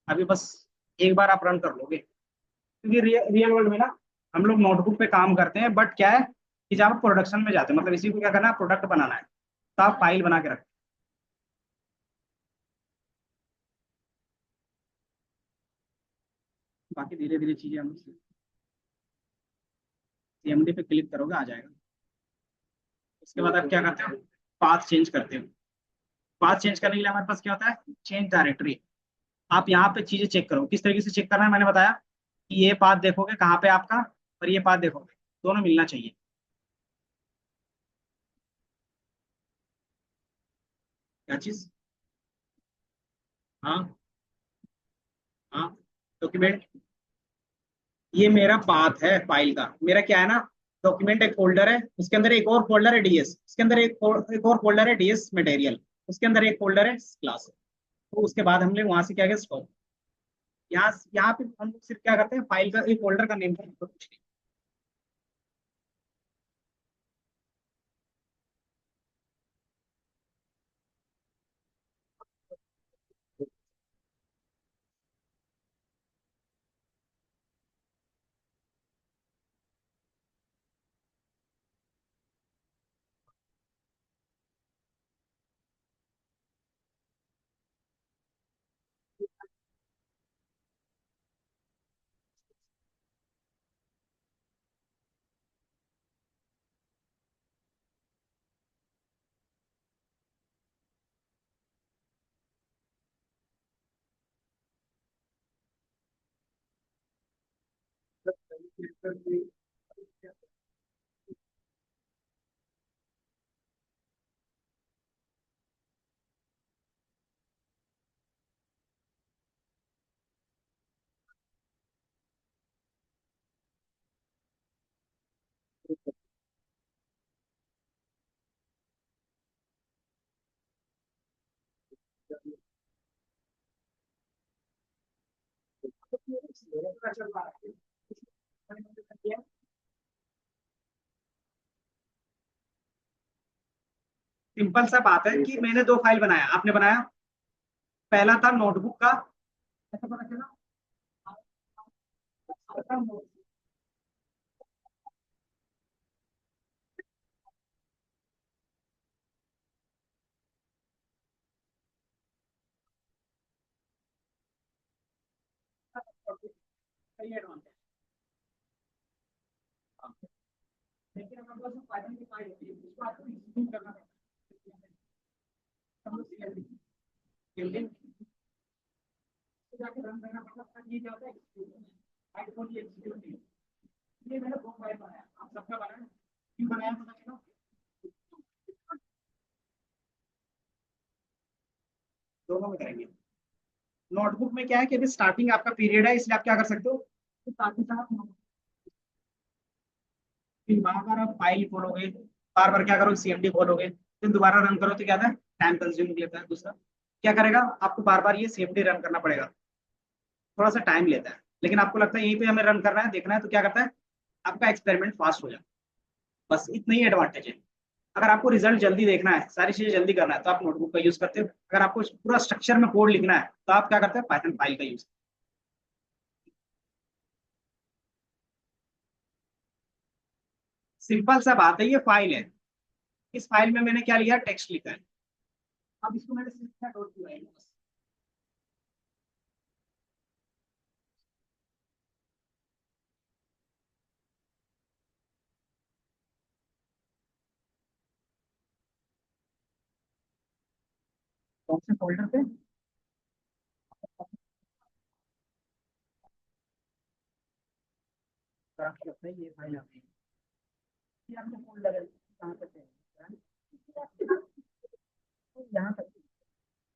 S1: अभी बस एक बार आप रन कर लोगे। क्योंकि रियल वर्ल्ड में ना हम लोग नोटबुक पे काम करते हैं, बट क्या है कि जब आप प्रोडक्शन में जाते हैं, मतलब इसी को क्या करना है, प्रोडक्ट बनाना है, तो आप फाइल बना के रखते हैं। बाकी धीरे धीरे चीजें हम सीएमडी पे क्लिक करोगे आ जाएगा। उसके बाद आप क्या करते हो, पाथ चेंज करते हो। पाथ चेंज करने के लिए हमारे पास क्या होता है, चेंज डायरेक्टरी। आप यहाँ पे चीजें चेक करो, किस तरीके से चेक करना है मैंने बताया कि ये पाथ देखोगे कहाँ पे आपका, और ये पाथ देखोगे, दोनों मिलना चाहिए। क्या चीज? हाँ, हाँ, डॉक्यूमेंट। ये मेरा पाथ है फाइल का, मेरा क्या है ना, डॉक्यूमेंट एक फोल्डर है, उसके अंदर एक और फोल्डर है डीएस, उसके अंदर एक और फोल्डर है डीएस मटेरियल, उसके अंदर एक फोल्डर है क्लास। तो उसके बाद हमने वहां से क्या किया, स्टॉप। यहाँ यहाँ पे हम लोग सिर्फ क्या करते हैं, फाइल का एक फोल्डर का नेम कुछ नहीं। सिंपल सा बात है कि मैंने दो फाइल बनाया, आपने बनाया। पहला था नोटबुक का, ऐसा पता चला। सही एडवांटेज। लेकिन हमारे पास फाइल की फाइल होती है, उसको आपको एग्जीक्यूट करना पड़ता है। हम लोग सीएमडी जाके रन करना पड़ता है, ये क्या होता है, एग्जीक्यूट। फाइल को ये एग्जीक्यूट नहीं होता। ये मैंने दो फाइल बनाया, आप सबका बनाया, क्यों बनाया पता चला। दोनों में करेंगे। नोटबुक में क्या है कि अभी स्टार्टिंग आपका पीरियड है, इसलिए आप क्या कर सकते हो, तो साथ ही साथ फिर बार बार आप फाइल खोलोगे, बार बार क्या करोगे, सीएमडी खोलोगे, फिर दोबारा रन करो तो क्या था, टाइम कंज्यूमिंग लेता है। दूसरा क्या करेगा, आपको बार बार ये सीएमडी रन करना पड़ेगा, थोड़ा सा टाइम लेता है। लेकिन आपको लगता है यहीं पे हमें रन करना है, देखना है, तो क्या करता है, आपका एक्सपेरिमेंट फास्ट हो जाए। बस इतना ही एडवांटेज है। अगर आपको रिजल्ट जल्दी देखना है, सारी चीजें जल्दी करना है, तो आप नोटबुक का यूज करते हो। अगर आपको पूरा स्ट्रक्चर में कोड लिखना है तो आप क्या करते हैं, पाइथन फाइल का यूज। सिंपल सा बात है, ये फाइल है, इस फाइल में मैंने क्या लिया, टेक्स्ट लिखा है। अब इसको मैंने सिर्फ क्या डॉट किया है बस। कौन से फोल्डर पे? तो आप करते हैं ये फाइल आती है, ये आपने फोल्डर है कहाँ तक है? तो यहाँ तक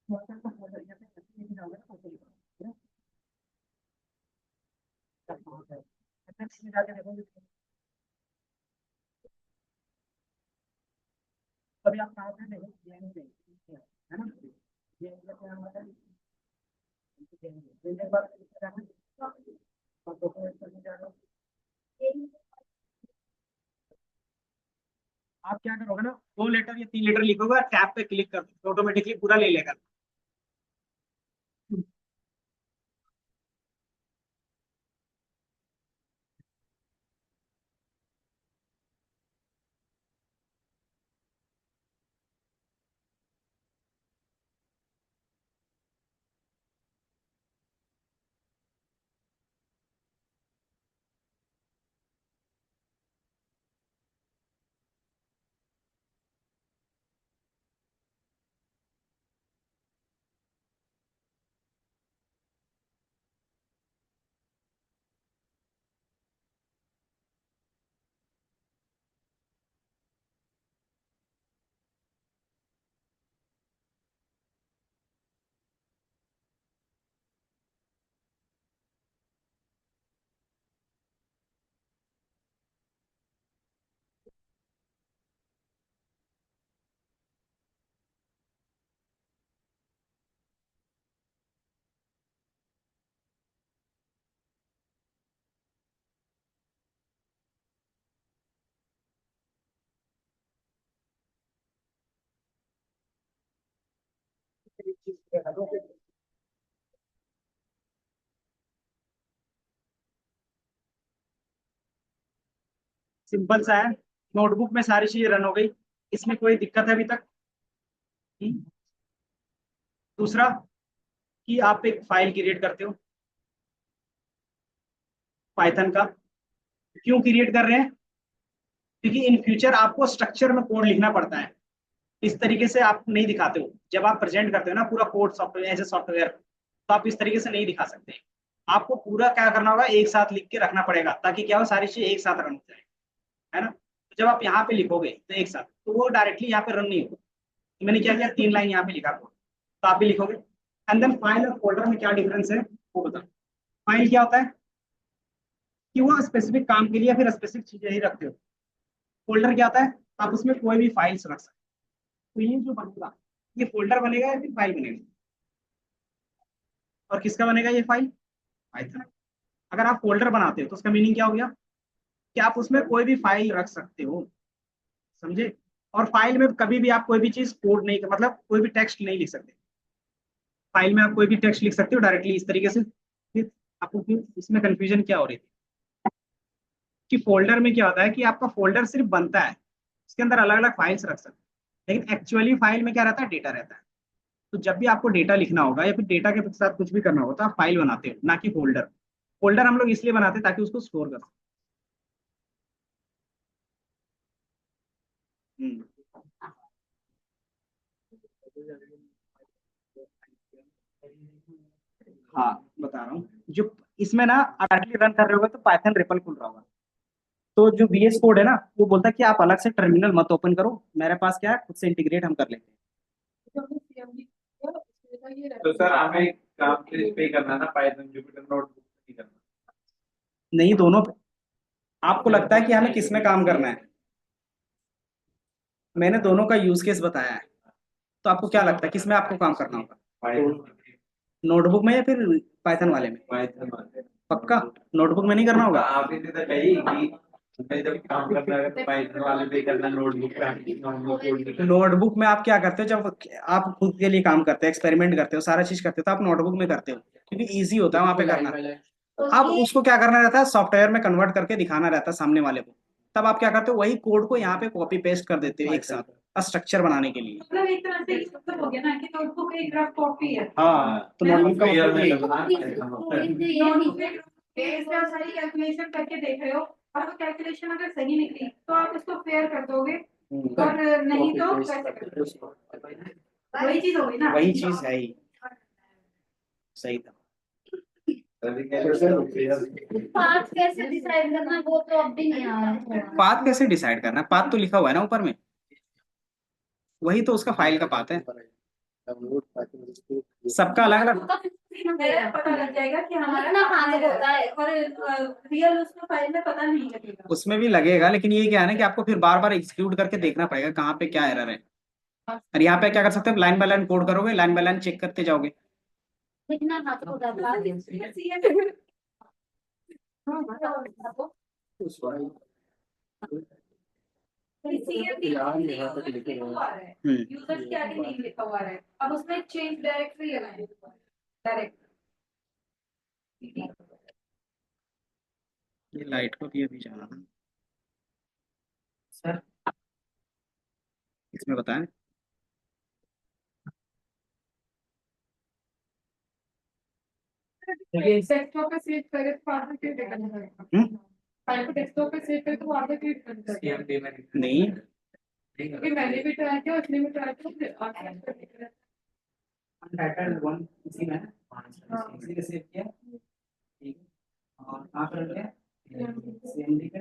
S1: फोल्डर का फोल्डर यहाँ पे ऐसे लिखना होगा ना, ऐसे लिखना होगा ना, कहाँ है? अपेक्स में जाके देखोगे अभी आप कहाँ पे देखो, ये नहीं देखो, है ना? ये क्या हमारा ये बात और डॉक्यूमेंट करने जा रहे हो, आप क्या करोगे ना, 2 लेटर या 3 लेटर लिखोगे, टैब पे क्लिक कर दो ऑटोमेटिकली पूरा ले लेगा। सिंपल सा है, नोटबुक में सारी चीजें रन हो गई, इसमें कोई दिक्कत है अभी तक? हम्म। दूसरा कि आप एक फाइल क्रिएट करते हो पाइथन का, क्यों क्रिएट कर रहे हैं? क्योंकि इन फ्यूचर आपको स्ट्रक्चर में कोड लिखना पड़ता है, इस तरीके से आप नहीं दिखाते हो, जब आप प्रेजेंट करते हो ना पूरा code software as a software, तो आप इस तरीके से नहीं दिखा सकते। आपको पूरा क्या करना होगा, एक साथ लिख के रखना पड़ेगा, ताकि क्या हो, सारी चीजें एक साथ रन हो जाए, है ना? तो जब आप यहाँ पे लिखोगे तो एक साथ, तो वो डायरेक्टली यहाँ पे रन नहीं होगा। तो मैंने क्या किया, 3 लाइन यहाँ पे लिखा कोड, तो आप भी लिखोगे। एंड देन फाइल और फोल्डर में क्या डिफरेंस है वो बताओ। फाइल क्या होता है कि वो स्पेसिफिक काम के लिए या फिर स्पेसिफिक चीजें ही रखते हो। फोल्डर क्या होता है, आप उसमें कोई भी फाइल्स रख सकते हो। तो ये जो बनेगा, ये फोल्डर बनेगा या फिर फाइल बनेगा? और किसका बनेगा ये फाइल? पाइथन। अगर आप फोल्डर बनाते हो तो उसका मीनिंग क्या हो गया कि आप उसमें कोई भी फाइल रख सकते हो, समझे? और फाइल में कभी भी आप कोई भी चीज कोड नहीं, मतलब कोई भी टेक्स्ट नहीं लिख सकते। फाइल में आप कोई भी टेक्स्ट लिख सकते हो डायरेक्टली इस तरीके से। फिर आपको फिर इसमें कंफ्यूजन क्या हो रही थी कि फोल्डर में क्या होता है कि आपका फोल्डर सिर्फ बनता है, उसके अंदर अलग अलग फाइल्स रख सकते हैं, लेकिन एक्चुअली फाइल में क्या रहता है, डेटा रहता है। तो जब भी आपको डेटा लिखना होगा या फिर डेटा के साथ कुछ भी करना होगा तो आप फाइल बनाते हो, ना कि फोल्डर। फोल्डर हम लोग इसलिए बनाते हैं ताकि उसको स्टोर कर सकें। हाँ, बता रहा हूँ, जो इसमें ना डायरेक्टली रन कर रहे होगे तो पाइथन रिपल खुल रहा होगा। तो जो VS कोड है ना, वो बोलता है कि आप अलग से टर्मिनल मत ओपन करो, मेरे पास क्या है, खुद से इंटीग्रेट हम कर लेते
S2: तो सर हमें काम तो इस पे ही करना है ना, पाइथन जुपिटर नोटबुक नहीं करना।
S1: हैं। नहीं, दोनों पे। आपको लगता है कि हमें किस में काम करना है? मैंने दोनों का यूज केस बताया है, तो आपको क्या लगता है किस में आपको काम करना होगा?
S2: पाइथन।
S1: नोटबुक में या फिर पाइथन वाले में?
S2: पाइथन वाले।
S1: पक्का नोटबुक में नहीं करना होगा?
S2: आप इतने तो कही कि मैं जब काम करना है तो पाइथन वाले पे करना, नोटबुक पे नॉर्मल कोड नहीं करना।
S1: नोटबुक में आप क्या करते हो, जब आप खुद के लिए काम करते हो, एक्सपेरिमेंट करते हो, सारा चीज करते हो, तो आप नोटबुक में करते हो, क्योंकि इजी होता है वहां पे करना। अब उसको क्या करना रहता है, सॉफ्टवेयर में कन्वर्ट करके दिखाना रहता है सामने वाले को। तब आप क्या करते हो, वही कोड को यहाँ पे कॉपी पेस्ट कर देते हो एक साथ, स्ट्रक्चर बनाने के लिए।
S3: मतलब एक तरह से ये मतलब हो गया ना कि नोटबुक एक रफ कॉपी है।
S1: हाँ, तो नोटबुक का
S2: क्लियर
S1: मतलब
S2: नहीं
S1: ये
S2: लगना
S3: नोटबुक पे इस पर सारी कैलकुलेशन करके देख रहे हो, और वो कैलकुलेशन अगर सही निकली तो आप इसको फेयर कर दोगे,
S1: है।
S3: और नहीं तो कैसे कर दोगे? वही चीज हो गई ना।
S1: वही चीज है ही, सही था।
S4: पाथ कैसे डिसाइड करना वो तो अब भी नहीं आ रहा है।
S1: पाथ कैसे डिसाइड करना है? पाथ तो लिखा हुआ है ना ऊपर में, वही तो उसका फाइल का पाथ है। सबका अलग अलग,
S3: मेरा पता लग जाएगा कि हमारा
S4: इतना
S3: कहाँ
S4: हाथ होता है।
S3: और रियल उसमें फाइल में पता नहीं लगेगा।
S1: उसमें भी लगेगा, लेकिन ये क्या है ना कि आपको फिर बार बार एग्जीक्यूट करके देखना पड़ेगा कहाँ पे क्या एरर है। और यहाँ पे क्या कर सकते हो, लाइन बाय लाइन कोड करोगे, लाइन बाय लाइन चेक करते जाओगे।
S4: इतना हाथ होता है।
S3: यूजर क्या नहीं लिखा हुआ है, अब उसमें चेंज डायरेक्टरी लगाए डायरेक्ट।
S1: ये लाइट को भी अभी जाना था सर, इसमें बताएं।
S3: डेस्कटॉप पे सेव करे तो बाद में क्रिएट करना पड़ेगा। फाइल को डेस्कटॉप पे सेव करे तो बाद में क्रिएट करना पड़ेगा।
S1: नहीं,
S3: क्योंकि मैंने भी ट्राई किया, उसने भी ट्राई किया, फिर
S1: अनटाइटल्ड वन इसी में है, इसी में सेव किया, ठीक है। और कहाँ पर रख दिया, CMD पे।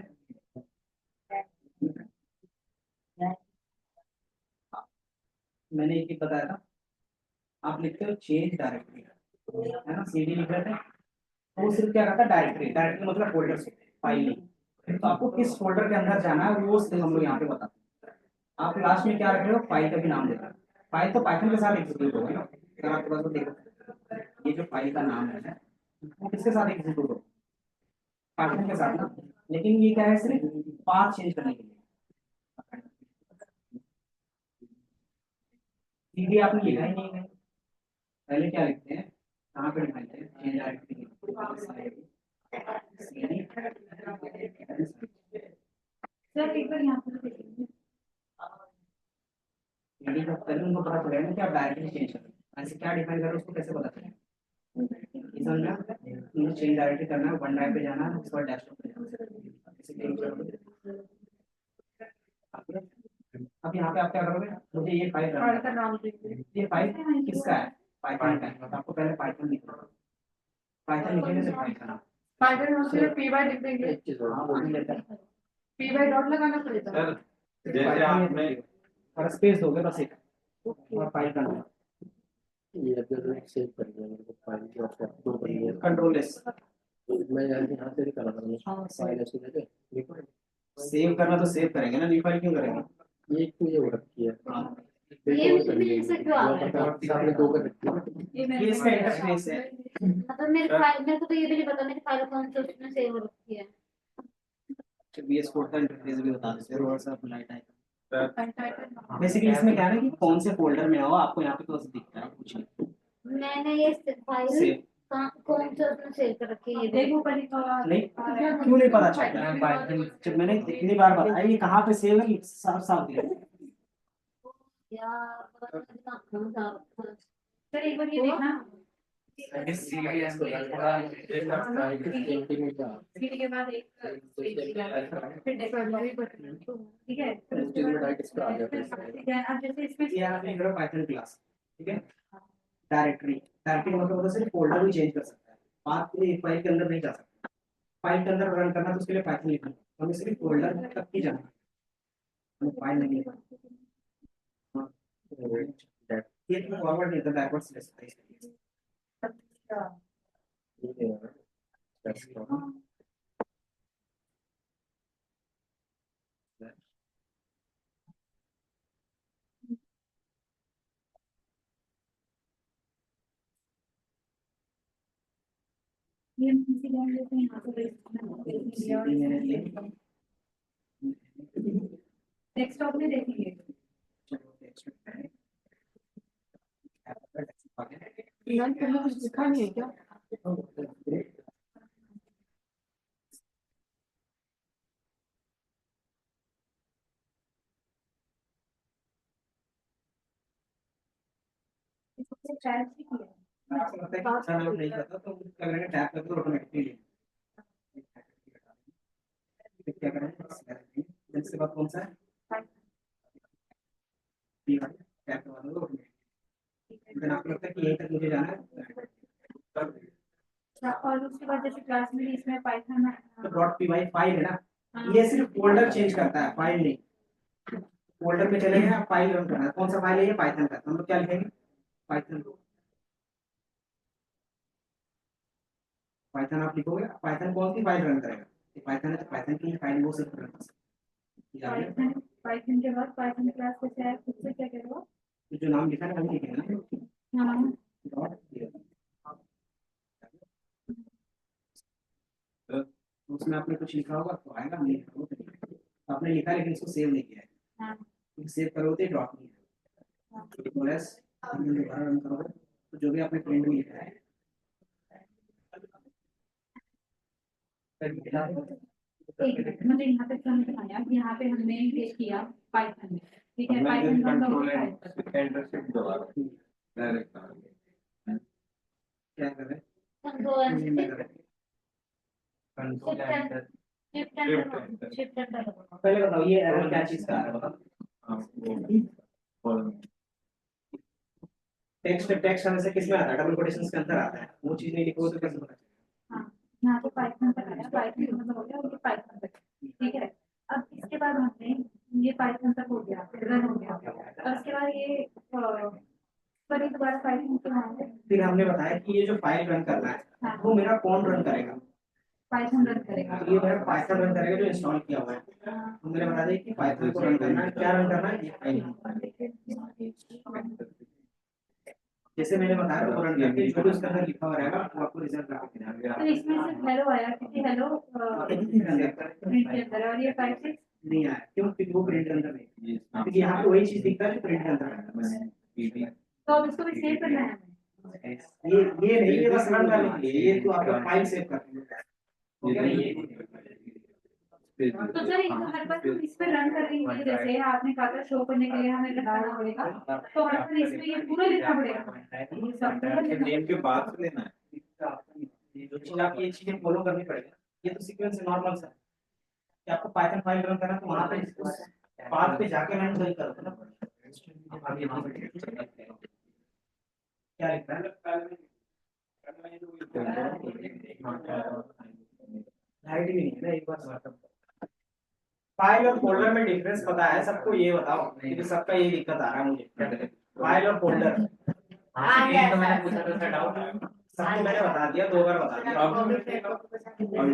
S1: मैंने एक ही बताया था, आप लिखते हो चेंज डायरेक्टरी, है ना, CD लिख रहे थे, तो वो सिर्फ क्या करता है, डायरेक्टरी, डायरेक्टरी मतलब फोल्डर से, फाइल नहीं। तो आपको किस फोल्डर के अंदर जाना है वो हम लोग यहाँ पे बताते हैं। आप लास्ट में क्या रख रहे हो, फाइल का भी नाम देना है। फाइल तो पाइथन के साथ एग्जीक्यूट होगा ना, अगर आपके पास देखो, ये जो फाइल का नाम है वो किसके साथ एग्जीक्यूट होगा, पाइथन के साथ ना। लेकिन ये क्या है, सिर्फ पाथ चेंज करने के लिए। सीधी आपने लिखा ही नहीं है, पहले क्या लिखते हैं, कहाँ पे लिखते हैं, चेंज डायरेक्टरी,
S3: सर एक बार यहाँ पर देखिए।
S1: पहले उनको पता चलेगा कि आप डायरेक्टली चेंज कर रहे हो, ऐसे क्या डिफाइन कर रहे हो उसको कैसे पता चलेगा। समझना, चेंज डायरेक्टली करना है, वन ड्राइव पे जाना है, उसके बाद डेस्कटॉप पे जाना है, ऐसे change करोगे। अब यहाँ पे आप क्या करोगे, मुझे ये फाइल
S3: फाइल का नाम देखिए।
S1: ये फाइल किसका है, पाइथन का है, तो आपको पहले पाइथन लिखना है, पाइथन लिखने से फाइल का नाम।
S3: फाइल में उसमें पी बाय लिख देंगे,
S1: हाँ वो भी लेता है
S3: पी बाय डॉट लगाना पड़ेगा।
S2: सर जैसे आपने
S1: और स्पेस दोगे बस एक, और फाइल का नाम
S5: ये अगर सेव कर दिया मेरे को फाइल की ऑप्शन दो कर दिया
S1: कंट्रोल एस।
S5: मैं यहाँ से भी करा था फाइल ऐसे देखे
S1: सेव करना तो सेव करेंगे ना, न्यू फाइल क्यों करेंगे।
S5: ये एक तो ये हो रखी है
S1: हाँ,
S4: ये मेरे से क्यों आ रहा है?
S5: आपने दो कर रखी है
S1: ये इसका इंटरफेस है।
S4: मतलब मेरे को तो ये भी नहीं पता मेरी फाइल कौन सी उसमें सेव हो रखी है।
S1: VS कोड का इंटरफेस भी बता देते हैं, थोड़ा सा लाइट आएगा।
S3: सर
S1: बेसिकली इसमें क्या है ना कि कौन से फोल्डर में हो आपको यहाँ पे तो बस दिखता है कुछ नहीं।
S4: मैंने ये फाइल
S1: सेव
S4: कौन सा उसमें सेव कर रखी है ये
S3: देखो ऊपर लिखा हुआ है।
S1: नहीं, क्यों नहीं पता चलता, जब मैंने इतनी बार बताया ये कहाँ पे सेव है, साफ साफ दिया।
S4: यार
S3: सर एक बार ये देखना,
S2: सीरियस को थोड़ा
S3: सीटी के बाद एक फिर डेस्कटॉप, ठीक है। फिर उसके बाद अब जैसे इसमें
S1: ये आपने करो पाइथन क्लास, ठीक है। डायरेक्टरी, डायरेक्टरी मतलब सिर्फ फोल्डर भी चेंज कर सकता है, बात ये फाइल के अंदर नहीं जा सकता। फाइल के अंदर रन करना तो उसके लिए पाइथन लिखना, हमें सिर्फ फोल्डर तक ही जाना है, हमें फाइल नहीं लिखना। ये तो फॉरवर्ड नहीं था, बैकवर्ड स्लैश था इसलिए।
S3: ये इसी लाइन लेते हैं यहाँ से डेस्कटॉप में देखेंगे।
S5: यार तुमने कुछ लिखा नहीं है क्या
S1: आपको लगता है कि अच्छा लोड नहीं करता तो क्या करेंगे, टैप करके ऑटोमेटिकली क्या करेंगे, इसके बाद कौन सा है, टैप करवा दो। लेकिन आपको लगता है कि यहीं तक मुझे जाना है,
S3: अच्छा, और उसके बाद जैसे क्लास में इसमें पाइथन
S1: तो डॉट पी वाई फाइल है ना, ये सिर्फ फोल्डर चेंज करता है, फाइल नहीं। फोल्डर में चले गए, फाइल रन करना है, कौन सा फाइल है ये, पाइथन का, तो हम लोग क्या लिखेंगे, पाइथन। पाइथन आप लिखोगे, पाइथन कौन सी फाइल रन करेगा, पाइथन है तो पाइथन की फाइल वो सिर्फ रन कर सकता है।
S3: पाइथन पाइथन के बाद पाइथन क्लास से क्या है, खुद से क्या करेगा?
S1: तो जो नाम लिखा है वही लिखेगा ना,
S3: हाँ
S1: डॉट, उसमें आपने कुछ लिखा होगा तो आएगा, नहीं लिखा होगा तो नहीं आएगा। तो आपने लिखा है लेकिन इसको सेव नहीं किया है,
S3: हाँ
S1: सेव करोगे ड्रॉप नहीं है, प्लस दोबारा रन करोगे तो जो भी आपने प्रिंट में लिखा है,
S3: मुझे यहाँ पे समझ में आया कि यहाँ पे हमने ये किया पाइथन में, ठीक है, पाइथन
S2: कंट्रोल एंटर शिफ्ट दबा डायरेक्ट
S1: क्या कर रहे हैं,
S4: कंट्रोल
S1: नहीं मैं कर रहा
S2: कंट्रोल एंटर
S4: शिफ्ट एंटर
S1: हूँ। पहले बताओ ये एरर क्या चीज का है, बताओ। टेक्स्ट टेक्स्ट हमेशा किस में आता है, डबल कोटेशंस के अंदर आता है, वो चीज नहीं लिखोगे तो कैसे पता चलेगा।
S3: हाँ, यहाँ पे पाइथन तक आया, पाइथन का मतलब हो गया और ये पाइथन तक, ठीक है। अब इसके बाद हमने ये पाइथन तक हो गया, रन हो गया, और उसके बाद ये पर एक बार पाइथन के वहाँ
S1: फिर हमने बताया कि ये जो फाइल रन करना है
S3: हाँ।
S1: वो मेरा कौन रन करेगा,
S3: पाइथन रन करेगा।
S1: तो ये मेरा पाइथन रन करेगा जो इंस्टॉल किया हुआ है, तो मैंने बता दिया कि पाइथन को रन करना है, क्या रन करना है, ये फाइल। जैसे मैंने बताया वो रन करके जो भी उसके अंदर लिखा हुआ रहेगा वो आपको रिजल्ट ला के देना
S3: तो इसमें सिर्फ हेलो आया, क्योंकि हेलो प्रिंट के अंदर है, और ये 5 6
S1: नहीं आया, क्यों, क्योंकि वो प्रिंट के अंदर नहीं, क्योंकि यहाँ पे वही चीज दिखता है जो प्रिंट के अंदर है।
S3: तो अब इसको भी सेव करना है हमें।
S1: ये नहीं, ये बस रन करने के लिए, ये तो आपका फाइल सेव करने के लिए।
S3: तो सर हर बार हम इस पे रन कर रही है, जैसे आपने कहा था शो करने के लिए हमें लगाना पड़ेगा, तो हर बार इसमें ये पूरा लिखना पड़ेगा, ये सब
S2: नेम के बाद से लेना है,
S1: जो चीज आप ये चीजें फॉलो करनी पड़ेगी, ये तो सीक्वेंस नॉर्मल सा है कि आपको पाइथन फाइल रन करना तो वहां पे उस पाथ पे जाके रन सही करो ना। अब यहाँ पे क्या लिखा है, लाइट भी नहीं है ना, एक बार मतलब फाइल और फोल्डर में डिफरेंस पता है सबको, ये बताओ, क्योंकि सबका ये दिक्कत आ रहा है मुझे, फाइल और फोल्डर।
S2: तो मैंने पूछा था उसका डाउट है,
S1: सबको मैंने बता दिया, 2 बार बता दिया,
S2: और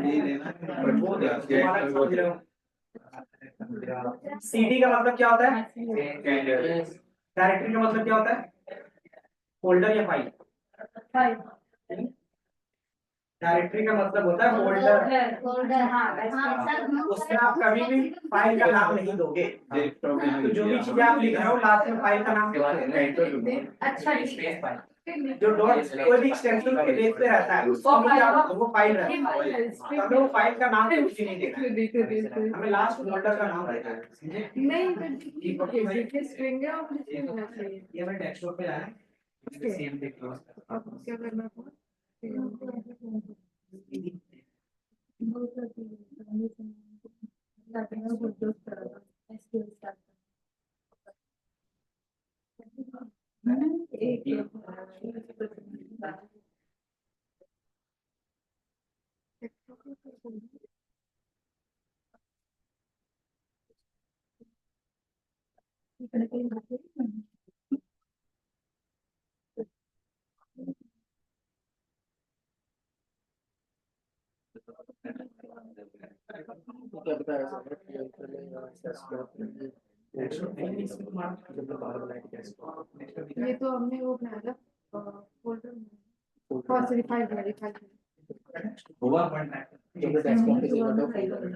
S2: ये लेना है
S1: वो देखो सीडी का मतलब क्या होता है, डायरेक्टरी का मतलब क्या होता है, फोल्डर या फाइल। डायरेक्टरी का मतलब होता है फोल्डर,
S4: फोल्डर। हाँ सर,
S1: उसमें आप कभी भी फाइल का नाम नहीं दोगे, तो जो भी चीजें आप लिख रहे हो लास्ट में फाइल का नाम
S3: अच्छा
S1: जो डॉट कोई भी एक्सटेंशन के बेस पे रहता है उसको हम क्या बोलते हैं, वो फाइल रहता है, हमें वो फाइल का नाम कुछ नहीं देना है, हमें लास्ट फोल्डर का नाम देना है, समझे। ये मैं डेस्कटॉप पे जाना है, सेम देख लो
S3: क्या करना
S5: क्या बताया सर,
S3: ये तो हमने वो बनाया फोल्डर बहुत सारी फाइल बनाई फाइल
S2: होगा पढ़ना है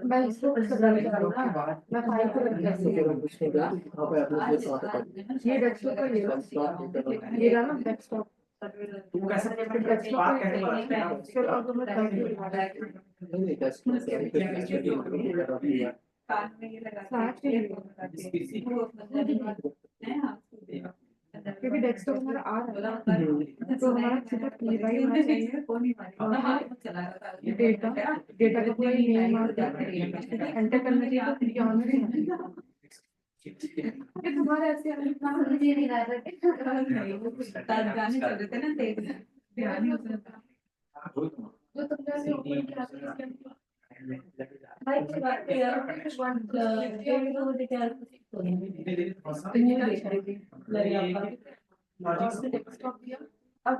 S3: मैं इसको मैं फाइल को रख ये डेस्कटॉप पर ये रहा ना डेस्कटॉप
S1: तुम कैसे बात कैसे बनाते हैं,
S3: फिर अब मैं क्योंकि डेस्कटॉप हमारा आ रहा है तो हमारा सिर्फ प्लेबाई होना चाहिए और डेटा डेटा का पूरा नेम और एंटर करना चाहिए, तो ऑन में ये तुम्हारे ऐसे लिखना
S4: मुझे नहीं लग रहा
S3: नहीं, वो कुछ गाने चल रहे थे ना तेज, ध्यान ही उसमें था। जो तुमने अभी ऊपर क्या किया? भाई की बात कर यार, कुछ वन ये तो मुझे क्या तुमने देखा डेस्कटॉप दिया। अब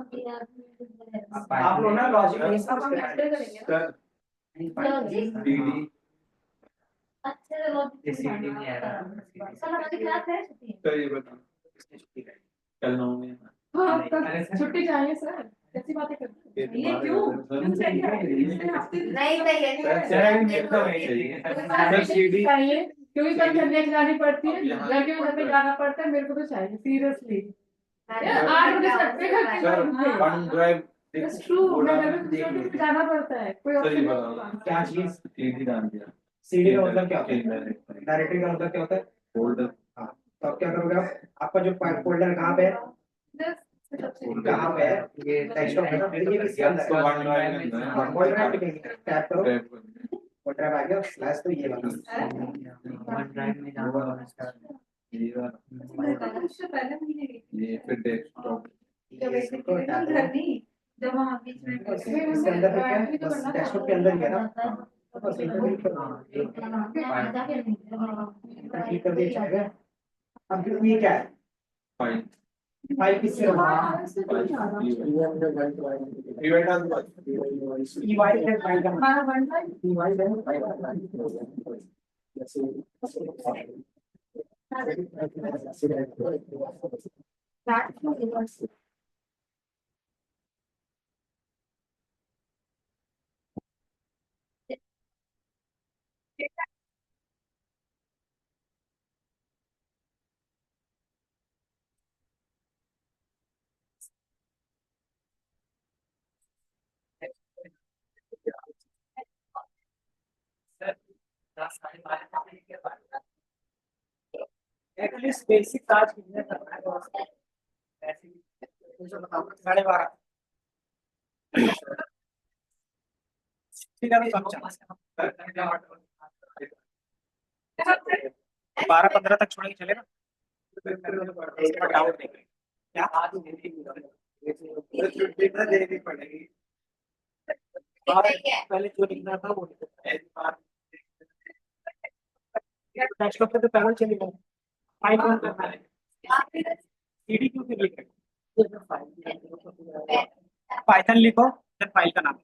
S1: आप लोग ना लॉजिक
S3: अब हम एक्सप्लेन करेंगे ना।
S4: अच्छे से लॉजिक कल हमारी क्लास है छुट्टी है।
S2: कल 9 में
S3: हाँ, कल छुट्टी चाहिए सर, कैसी बातें करते हैं? ये क्यों चाहिए?
S4: नहीं
S3: चाहिए क्योंकि कल झंडे जानी पड़ती है, लड़कियों को घर पे जाना पड़ता है, मेरे को तो चाहिए सीरियसली। 8 बजे सर पे घर पे It's true, मैं घर में दूसरे दिन पे जाना पड़ता है, कोई ऑप्शन नहीं।
S1: क्या चीज
S2: सीधी डाल दिया
S1: सीडी का मतलब क्या होता है? डायरेक्टरी का मतलब क्या होता है?
S2: फोल्डर
S1: हाँ, तो अब क्या करोगे आप? आपका जो फोल्डर कहाँ पे है? कहाँ पे है? ये डेस्कटॉप है ना, ये किसके अंदर है?
S2: वन ड्राइव में
S1: वन ड्राइव पे टैप करो, वन ड्राइव आ गया, स्लैश तो ये वाला।
S5: वन ड्राइव में जाना
S2: ये फिर डेस्कटॉप
S3: जब हम बीच में
S1: इसके अंदर है क्या? बस डेस्कटॉप के अंदर ही है ना? बस इधर क्लिक करो, क्लिक कर दिया जाएगा। अब ये क्या है?
S2: फाइल
S1: फाइल किससे बना है? ईवाई है फाइल का
S3: हमारा वन टाइम
S1: ईवाई है फाइल का एटलीस्ट बेसिक काज कितने करना है बस ऐसे मुझे बताओ 12:30 ठीक है मैं समझा 12:15 तक छोड़ेंगे चलेगा इसके बाद डाउट नहीं करेंगे क्या आज देनी पड़ेगी पहले जो लिखना था वो डेस्कटॉप पे तो पहले चलेगा फाइल कौन करना है सीडी क्यों लिख रहे हो पाइथन लिखो फिर फाइल का नाम